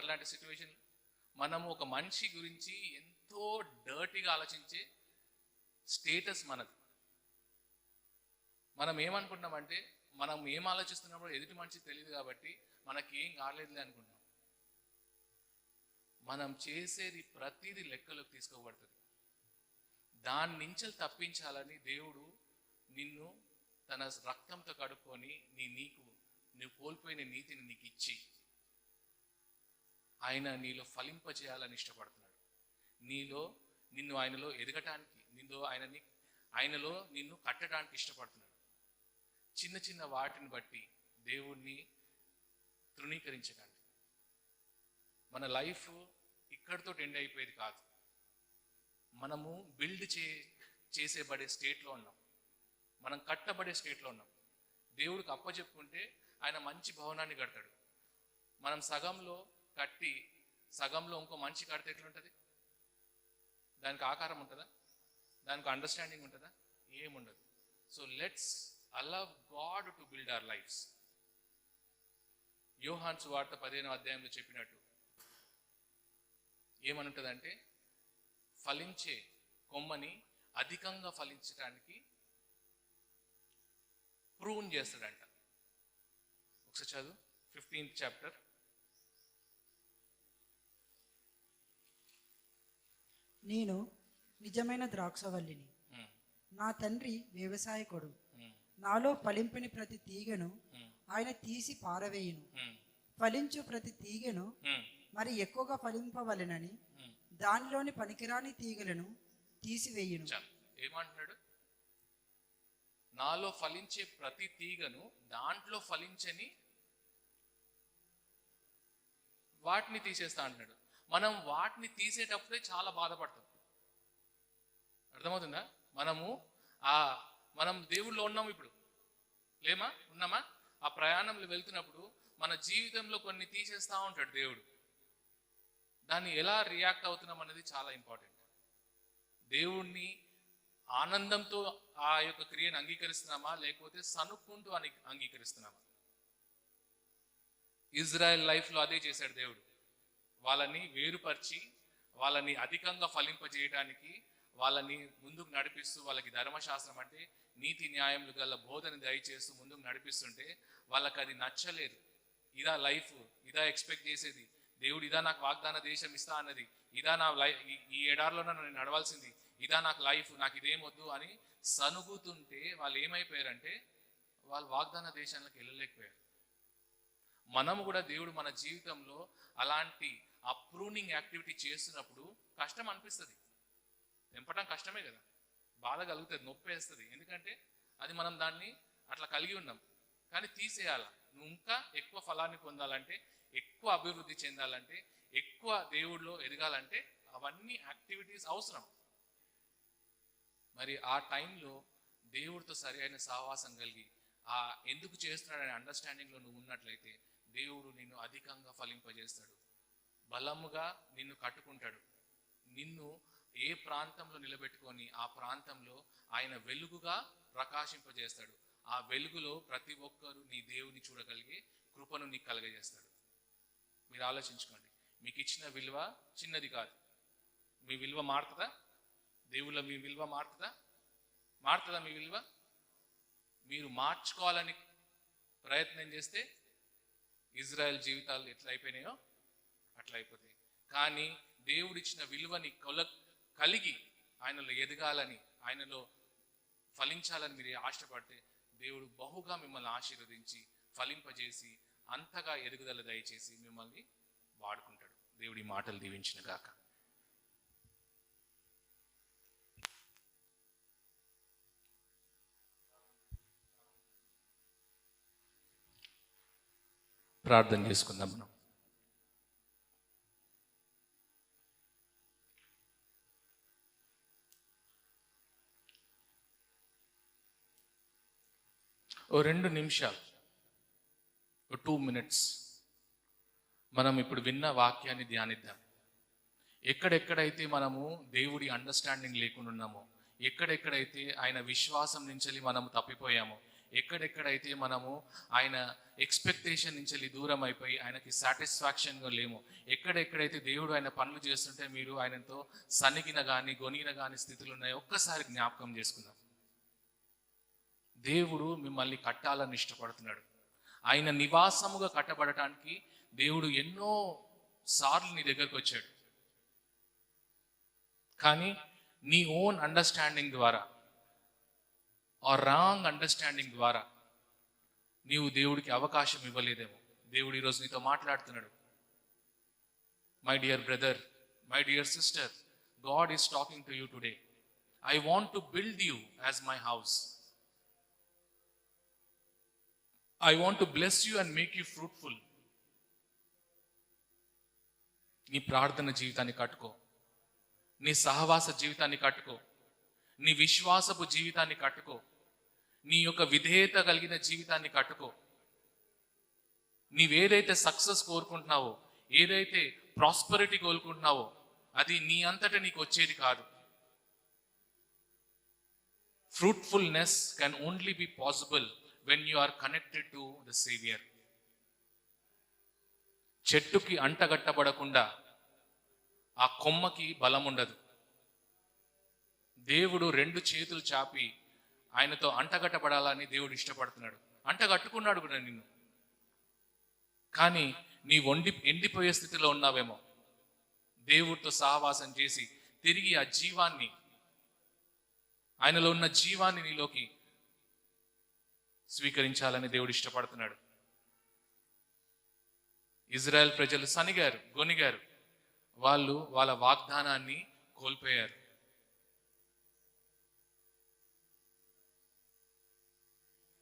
అట్లాంటి సిచ్యువేషన్? మనము ఒక మనిషి గురించి ఎంతో డర్టీగా ఆలోచించే స్టేటస్ మనది. మనం ఏమనుకుంటున్నామంటే, మనం ఏం ఆలోచిస్తున్నప్పుడు ఎదుటి మనిషి తెలియదు కాబట్టి మనకి ఏం కాలేదులే అనుకుంటున్నాం. మనం చేసేది ప్రతిదీ లెక్కలోకి తీసుకోబడుతుంది. దాని నుంచి తప్పించాలని దేవుడు నిన్ను తన రక్తంతో కడుక్కొని నువ్వు కోల్పోయిన నీతిని నీకు ఇచ్చి ఆయన నీలో ఫలింపజేయాలని ఇష్టపడుతున్నాడు. నిన్ను ఆయనలో ఎదగటానికి, ఆయనలో నిన్ను కట్టడానికి ఇష్టపడుతున్నాడు. చిన్న చిన్న వాటిని బట్టి దేవుణ్ణి తృణీకరించకండి. మన లైఫ్ ఇక్కడితో ఎండ్ అయిపోయేది కాదు. మనము బిల్డ్ చేసేబడే స్టేట్లో ఉన్నాం, మనం కట్టబడే స్టేట్లో ఉన్నాం. దేవుడికి అప్పచెప్పుకుంటే ఆయన మంచి భవనాన్ని కడతాడు. మనం సగంలో కట్టి సగంలో ఇంకో మంచి కడితే ఎట్లుంటుంది? దానికి ఆకారం ఉంటుందా? దానికి అండర్స్టాండింగ్ ఉంటుందా? ఏముండదు. So let's allow God to build our lifes. Yohanu సువార్త 15వ అధ్యాయంలో చెప్పినట్టు ఏమనుంటుందంటే, ఫలించే కొమ్మని అధికంగా ఫలించడానికి ప్రూన్ చేస్తాడంట. ఒకసారి చదువు 15th చాప్టర్. నేను నిజమైన ద్రాక్షవల్లిని, నా తండ్రి వ్యవసాయకుడు. నాలో ఫలింపని ప్రతి తీగను ఆయన తీసి పారవేయును, ఫలించు ప్రతి తీగను మరి ఎక్కువగా ఫలింపవలెనని దానిలోని పనికిరాని తీగలను తీసివేయును. ఏమంటున్నాడు? నాలో ఫలించే ప్రతి తీగను దాంట్లో ఫలించని వాటిని తీసేస్తా అంటున్నాడు. మనం వాటిని తీసేటప్పుడే చాలా బాధపడతాం. అర్థమవుతుందా? మనం దేవుళ్ళో ఉన్నాము, ఇప్పుడు ఉన్నామా? ఆ ప్రయాణంలో వెళ్తున్నప్పుడు మన జీవితంలో కొన్ని తీసేస్తా ఉంటాడు దేవుడు. దాన్ని ఎలా రియాక్ట్ అవుతున్నాం అనేది చాలా ఇంపార్టెంట్. దేవుణ్ణి ఆనందంతో ఆ యొక్క క్రియను అంగీకరిస్తున్నామా, లేకపోతే సనుక్కుంటూ అంగీకరిస్తున్నామా? ఇజ్రాయెల్ లైఫ్లో అదే చేశాడు దేవుడు. వాళ్ళని వేరుపరిచి వాళ్ళని అధికంగా ఫలింపజేయడానికి వాళ్ళని ముందుకు నడిపిస్తూ, వాళ్ళకి ధర్మశాస్త్రం అంటే నీతి న్యాయములు గల బోధన దయచేస్తూ ముందుకు నడిపిస్తుంటే వాళ్ళకి అది నచ్చలేదు. ఇదా లైఫ్, ఇదా ఎక్స్పెక్ట్ చేసేది, దేవుడు ఇదా నాకు వాగ్దాన దేశం ఇస్తా అన్నది, ఇదా నా లైఫ్, ఈ ఎడారిలోనే నేను నడవాల్సింది, ఇదా నాకు లైఫ్, నాకు ఇదేం వద్దు అని సనుగుతుంటే వాళ్ళు ఏమైపోయారంటే వాళ్ళు వాగ్దాన దేశానికి వెళ్ళలేకపోయారు. మనము కూడా దేవుడు మన జీవితంలో అలాంటి అప్రూనింగ్ యాక్టివిటీ చేస్తున్నప్పుడు కష్టం అనిపిస్తుంది. తెంపడం కష్టమే కదా, బాధ కలుగుతుంది, నొప్పి వేస్తుంది. ఎందుకంటే అది మనం దాన్ని అట్లా కలిగి ఉన్నాం. కానీ తీసేయాల. నువ్వు ఇంకా ఎక్కువ ఫలాన్ని పొందాలంటే, ఎక్కువ అభివృద్ధి చెందాలంటే, ఎక్కువ దేవుడిలో ఎదగాలంటే అవన్నీ యాక్టివిటీస్ అవసరం. మరి ఆ టైంలో దేవుడితో సరి అయిన సహవాసం కలిగి ఎందుకు చేస్తున్నాడనే అండర్స్టాండింగ్లో నువ్వు ఉన్నట్లయితే దేవుడు నిన్ను అధికంగా ఫలింపజేస్తాడు, బలముగా నిన్ను కట్టుకుంటాడు. నిన్ను ఏ ప్రాంతంలో నిలబెట్టుకొని ఆ ప్రాంతంలో ఆయన వెలుగుగా ప్రకాశింపజేస్తాడు. ఆ వెలుగులో ప్రతి ఒక్కరూ నీ దేవుని చూడగలిగే కృపను నీకు కలగజేస్తాడు. మీరు ఆలోచించుకోండి. మీకు ఇచ్చిన విలువ చిన్నది కాదు. మీ విలువ మారుతుందా? దేవుళ్ళ మీ విలువ మారుతుందా మీ విలువ? మీరు మార్చుకోవాలని ప్రయత్నం చేస్తే ఇజ్రాయెల్ జీవితాలు ఎట్లా అయిపోయినాయో అట్లా అయిపోతాయి. కానీ దేవుడిచ్చిన విలువని కలిగి ఆయనలో ఎదగాలని, ఆయనలో ఫలించాలని మీరు ఆశపడితే దేవుడు బహుగా మిమ్మల్ని ఆశీర్వదించి ఫలింపజేసి అంతగా ఎదుగుదల దయచేసి మిమ్మల్ని వాడుకుంటాడు. దేవుడి మాటలు దీవించిన గాక. ప్రార్థన చేసుకుందాం మనం. ఓ 2 నిమిషాలు, ఓ 2 minutes మనం ఇప్పుడు విన్న వాక్యాన్ని ధ్యానిద్దాం. ఎక్కడెక్కడైతే మనము దేవుడి అండర్స్టాండింగ్ లేకుండా ఉన్నామో, ఎక్కడెక్కడైతే ఆయన విశ్వాసం నుంచి మనము తప్పిపోయామో, ఎక్కడెక్కడైతే మనము ఆయన ఎక్స్పెక్టేషన్ నుంచి దూరం అయిపోయి ఆయనకి సాటిస్ఫాక్షన్గా లేమో, ఎక్కడెక్కడైతే దేవుడు ఆయన పనులు చేస్తుంటే మీరు ఆయనతో సనిగిన కానీ గొనిగిన కానీ స్థితులు ఉన్నాయో ఒక్కసారి జ్ఞాపకం చేసుకుందాం. దేవుడు మిమ్మల్ని కట్టాలని ఇష్టపడుతున్నాడు. ఆయన నివాసముగా కట్టబడటానికి దేవుడు ఎన్నో సార్లు నీ దగ్గరకు వచ్చాడు. కానీ నీ ఓన్ అండర్స్టాండింగ్ ద్వారా ఆ రాంగ్ అండర్స్టాండింగ్ ద్వారా నీవు దేవుడికి అవకాశం ఇవ్వలేదేమో. దేవుడు ఈరోజు నీతో మాట్లాడుతున్నాడు. My dear brother, my dear sister, God is talking to you today. I want to build you as my house. I want to bless you and make you fruitful. నీ ప్రార్థన జీవితాన్ని కట్టుకో, నీ సహవాస జీవితాన్ని కట్టుకో, నీ విశ్వాసపు జీవితాన్ని కట్టుకో, నీ యొక్క విధేయత కలిగిన జీవితాన్ని కట్టుకో. నీవేదైతే సక్సెస్ కోరుకుంటున్నావో, ఏదైతే ప్రాస్పరిటీ కోరుకుంటున్నావో అది నీ అంతటా నీకు వచ్చేది కాదు. Fruitfulness can only be possible when you are connected to the Savior. చెట్టుకి అంటగట్టబడకుండా ఆ కొమ్మకి బలం ఉండదు. దేవుడు 2 చేతులు చాపి ఆయనతో అంటగట్టబడాలని దేవుడు ఇష్టపడుతున్నాడు. అంటగట్టుకున్నాడు కూడా నిన్ను. కానీ నీ ఎండిపోయే స్థితిలో ఉన్నావేమో. దేవుడితో సహవాసం చేసి తిరిగి ఆ జీవాన్ని, ఆయనలో ఉన్న జీవాన్ని నీలోకి స్వీకరించాలని దేవుడు ఇష్టపడుతున్నాడు. ఇజ్రాయెల్ ప్రజలు సనిగారు, గొనిగారు. వాళ్ళు వాళ్ళ వాగ్దానాన్ని కోల్పోయారు.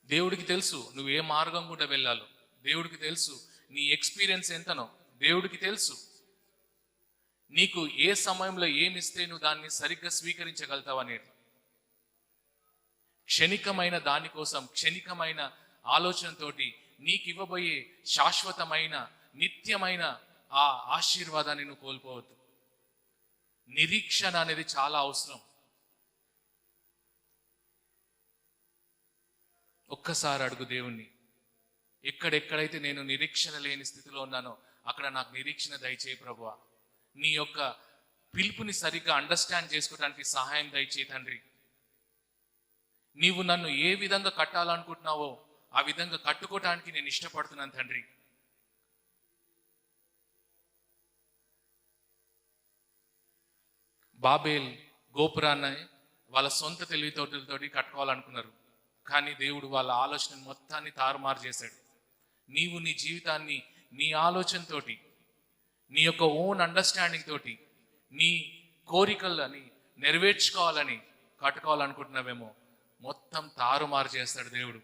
దేవుడికి తెలుసు నువ్వు ఏ మార్గం కూడా వెళ్ళాలో. దేవుడికి తెలుసు నీ ఎక్స్పీరియన్స్ ఎంతనో. దేవుడికి తెలుసు నీకు ఏ సమయంలో ఏమిస్తే నువ్వు దాన్ని సరిగ్గా స్వీకరించగలుగుతావు అనేది. క్షణికమైన దానికోసం, క్షణికమైన ఆలోచనతోటి నీకు ఇవ్వబోయే శాశ్వతమైన నిత్యమైన ఆ ఆశీర్వాదాన్ని నువ్వు కోల్పోవద్దు. నిరీక్షణ అనేది చాలా అవసరం. ఒక్కసారి అడుగు దేవుణ్ణి, ఎక్కడెక్కడైతే నేను నిరీక్షణ లేని స్థితిలో ఉన్నానో అక్కడ నాకు నిరీక్షణ దయచేయి ప్రభువా. నీ యొక్క పిలుపుని సరిగ్గా అండర్స్టాండ్ చేసుకోవడానికి సహాయం దయచేయి తండ్రి. నీవు నన్ను ఏ విధంగా కట్టాలనుకుంటున్నావో ఆ విధంగా కట్టుకోవటానికి నేను ఇష్టపడుతున్నాను తండ్రి. బాబేల్ గోపురాన్ని వాళ్ళ సొంత తెలివితోటలతోటి కట్టుకోవాలనుకున్నారు. కానీ దేవుడు వాళ్ళ ఆలోచన మొత్తాన్ని తారుమారు చేశాడు. నీవు నీ జీవితాన్ని నీ ఆలోచనతోటి, నీ యొక్క ఓన్ అండర్స్టాండింగ్ తోటి, నీ కోరికలని నెరవేర్చుకోవాలని కట్టుకోవాలనుకుంటున్నావేమో, మొత్తం తారుమారు చేస్తాడు దేవుడు.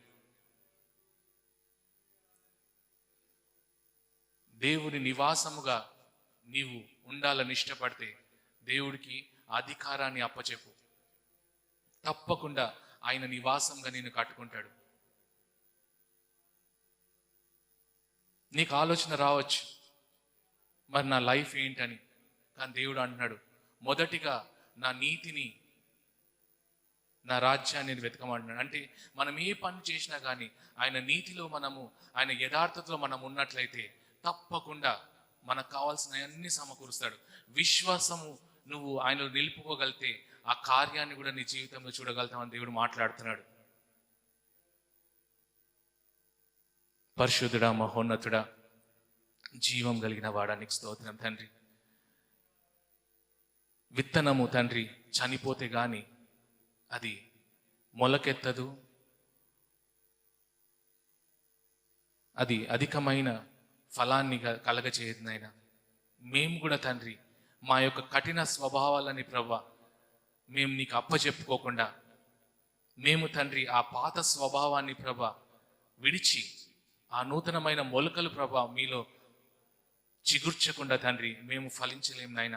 దేవుని నివాసముగా నీవు ఉండాలని ఇష్టపడితే దేవుడికి అధికారాన్ని అప్పచెప్పు. తప్పకుండా ఆయన నివాసంగా నేను కట్టుకుంటాడు. నీకు ఆలోచన రావచ్చు, మరి నా లైఫ్ ఏంటని. కానీ దేవుడు అంటున్నాడు, మొదటిగా నా నీతిని, నా రాజ్యాన్ని వెతకమంటున్నాడు. అంటే మనం ఏ పని చేసినా కానీ ఆయన నీతిలో మనము, ఆయన యథార్థతలో మనం ఉన్నట్లయితే తప్పకుండా మనకు కావాల్సిన అన్ని సమకూరుస్తాడు. విశ్వాసము నువ్వు ఆయనలో నిలుపుకోగలితే ఆ కార్యాన్ని కూడా నీ జీవితంలో చూడగలుగుతామని దేవుడు మాట్లాడుతున్నాడు. పరిశుద్ధుడా, మహోన్నతుడా, జీవం కలిగిన వాడా, నీకు స్తోత్రం తండ్రి. విత్తనము తండ్రి చనిపోతే గాని అది మొలకెత్తదు, అది అధికమైన ఫలాన్ని కలగచేయదు నాయన. మేము కూడా తండ్రి మా యొక్క కఠిన స్వభావాలని ప్రభా మేము నీకు అప్పచెప్పుకోకుండా, మేము తండ్రి ఆ పాత స్వభావాన్ని ప్రభా విడిచి ఆ నూతనమైన మొలకలు ప్రభా మీలో చిగుర్చకుండా తండ్రి మేము ఫలించలేం నాయన.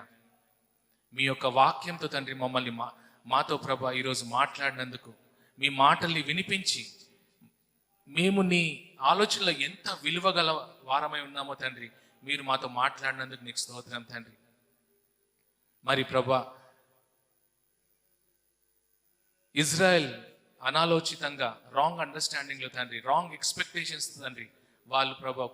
మీ యొక్క వాక్యంతో తండ్రి మమ్మల్ని మాతో ప్రభా ఈరోజు మాట్లాడినందుకు, మీ మాటల్ని వినిపించి మేము నీ ఆలోచనలో ఎంత విలువ గల వారమై ఉన్నామో తండ్రి మీరు మాతో మాట్లాడినందుకు నీకు స్తోత్రం తండ్రి. మరి ప్రభా ఇజ్రాయెల్ అనాలోచితంగా రాంగ్ అండర్స్టాండింగ్లో తండ్రి, రాంగ్ ఎక్స్పెక్టేషన్స్ తండ్రి వాళ్ళు ప్రభా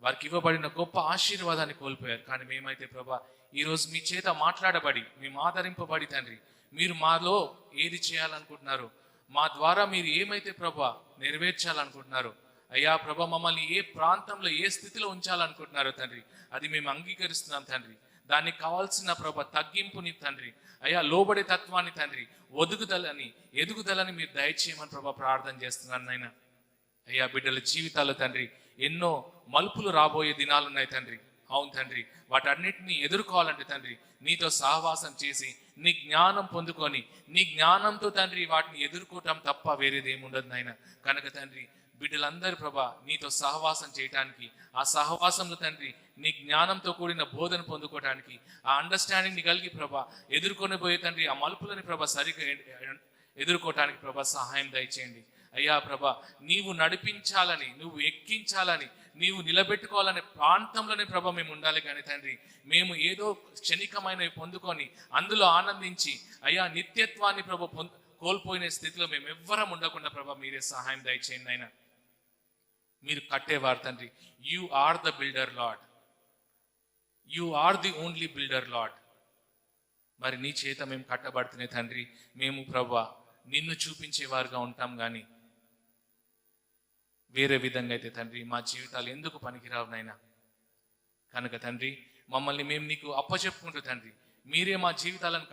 వారికి ఇవ్వబడిన గొప్ప ఆశీర్వాదాన్ని కోల్పోయారు. కానీ మేమైతే ప్రభా ఈరోజు మీ చేత మాట్లాడబడి మేము ఆదరింపబడి తండ్రి మీరు మాలో ఏది చేయాలనుకుంటున్నారో, మా ద్వారా మీరు ఏమైతే ప్రభా నెరవేర్చాలనుకుంటున్నారో అయ్యా ప్రభా మమ్మల్ని ఏ ప్రాంతంలో ఏ స్థితిలో ఉంచాలనుకుంటున్నారో తండ్రి అది మేము అంగీకరిస్తున్నాం తండ్రి. దానికి కావాల్సిన ప్రభా తగ్గింపుని తండ్రి, అయ్యా లోబడే తత్వాన్ని తండ్రి, ఎదుగుదలని మీరు దయచేయమని ప్రభా ప్రార్థన చేస్తున్నాను నాయన. అయ్యా బిడ్డల జీవితాల్లో తండ్రి ఎన్నో మలుపులు రాబోయే దినాలు ఉన్నాయి తండ్రి. అవును తండ్రి, వాటన్నిటిని ఎదుర్కోవాలంటే తండ్రి నీతో సహవాసం చేసి నీ జ్ఞానం పొందుకొని నీ జ్ఞానంతో తండ్రి వాటిని ఎదుర్కోవటం తప్ప వేరేది ఏముండదు నాయన. కనుక తండ్రి బిడ్డలందరూ ప్రభా నీతో సహవాసం చేయటానికి, ఆ సహవాసంలో తండ్రి నీ జ్ఞానంతో కూడిన బోధన పొందుకోవటానికి, ఆ అండర్స్టాండింగ్ని కలిగి ప్రభా ఎదుర్కొని పోయే తండ్రి ఆ మలుపులని ప్రభా సరిగ్గా ఎదుర్కోవటానికి ప్రభా సహాయం దయచేయండి. అయ్యా ప్రభా నీవు నడిపించాలని, నువ్వు ఎక్కించాలని, నీవు నిలబెట్టుకోవాలనే ప్రాంతంలోనే ప్రభా మేము ఉండాలి. కానీ తండ్రి మేము ఏదో క్షణికమైనవి పొందుకొని అందులో ఆనందించి అయ్యా నిత్యత్వాన్ని ప్రభా కోల్పోయిన స్థితిలో మేము ఎవ్వరం ఉండకుండా ప్రభా మీరే సహాయం దయచేయండి అయినా. మీరు కట్టేవారు తండ్రి. You are the builder Lord, you are the only builder Lord. మరి నీ చేత మేము కట్టబడుతున్న తండ్రి మేము ప్రభా నిన్ను చూపించేవారుగా ఉంటాం. కానీ వేరే విధంగా అయితే తండ్రి మా జీవితాలు ఎందుకు పనికిరావు నాయనా. కనుక తండ్రి మమ్మల్ని మేము నీకు అప్పచెప్పుకుంటూ తండ్రి మీరే మా జీవితాలను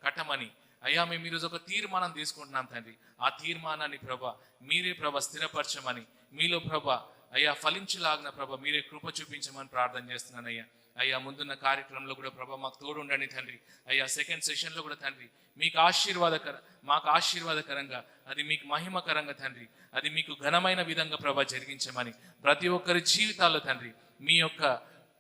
కట్టమని అయ్యా మేము ఈరోజు ఒక తీర్మానం తీసుకుంటున్నాం తండ్రి. ఆ తీర్మానాన్ని ప్రభా మీరే ప్రభా స్థిరపరచమని, మీలో ప్రభా అయ్యా ఫలించులాగిన ప్రభా మీరే కృప చూపించమని ప్రార్థన చేస్తున్నాను అయ్యా. అయ్యా ముందున్న కార్యక్రమంలో కూడా ప్రభా మాకు తోడు ఉండండి తండ్రి. అయ్యా సెకండ్ సెషన్లో కూడా తండ్రి మాకు ఆశీర్వాదకరంగా, అది మీకు మహిమకరంగా తండ్రి, అది మీకు ఘనమైన విధంగా ప్రభా జరిగించమని, ప్రతి ఒక్కరి జీవితాల్లో తండ్రి మీ యొక్క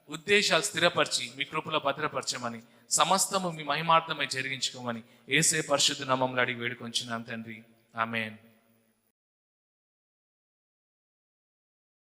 ఉద్దేశాలు స్థిరపరిచి మీ కృపలో భద్రపరచమని, సమస్తము మీ మహిమార్థమై జరిగించుకోమని యేసే పరిశుద్ధ నామములో అడిగి వేడుకొంచున్నాం తండ్రి. ఆమేన్.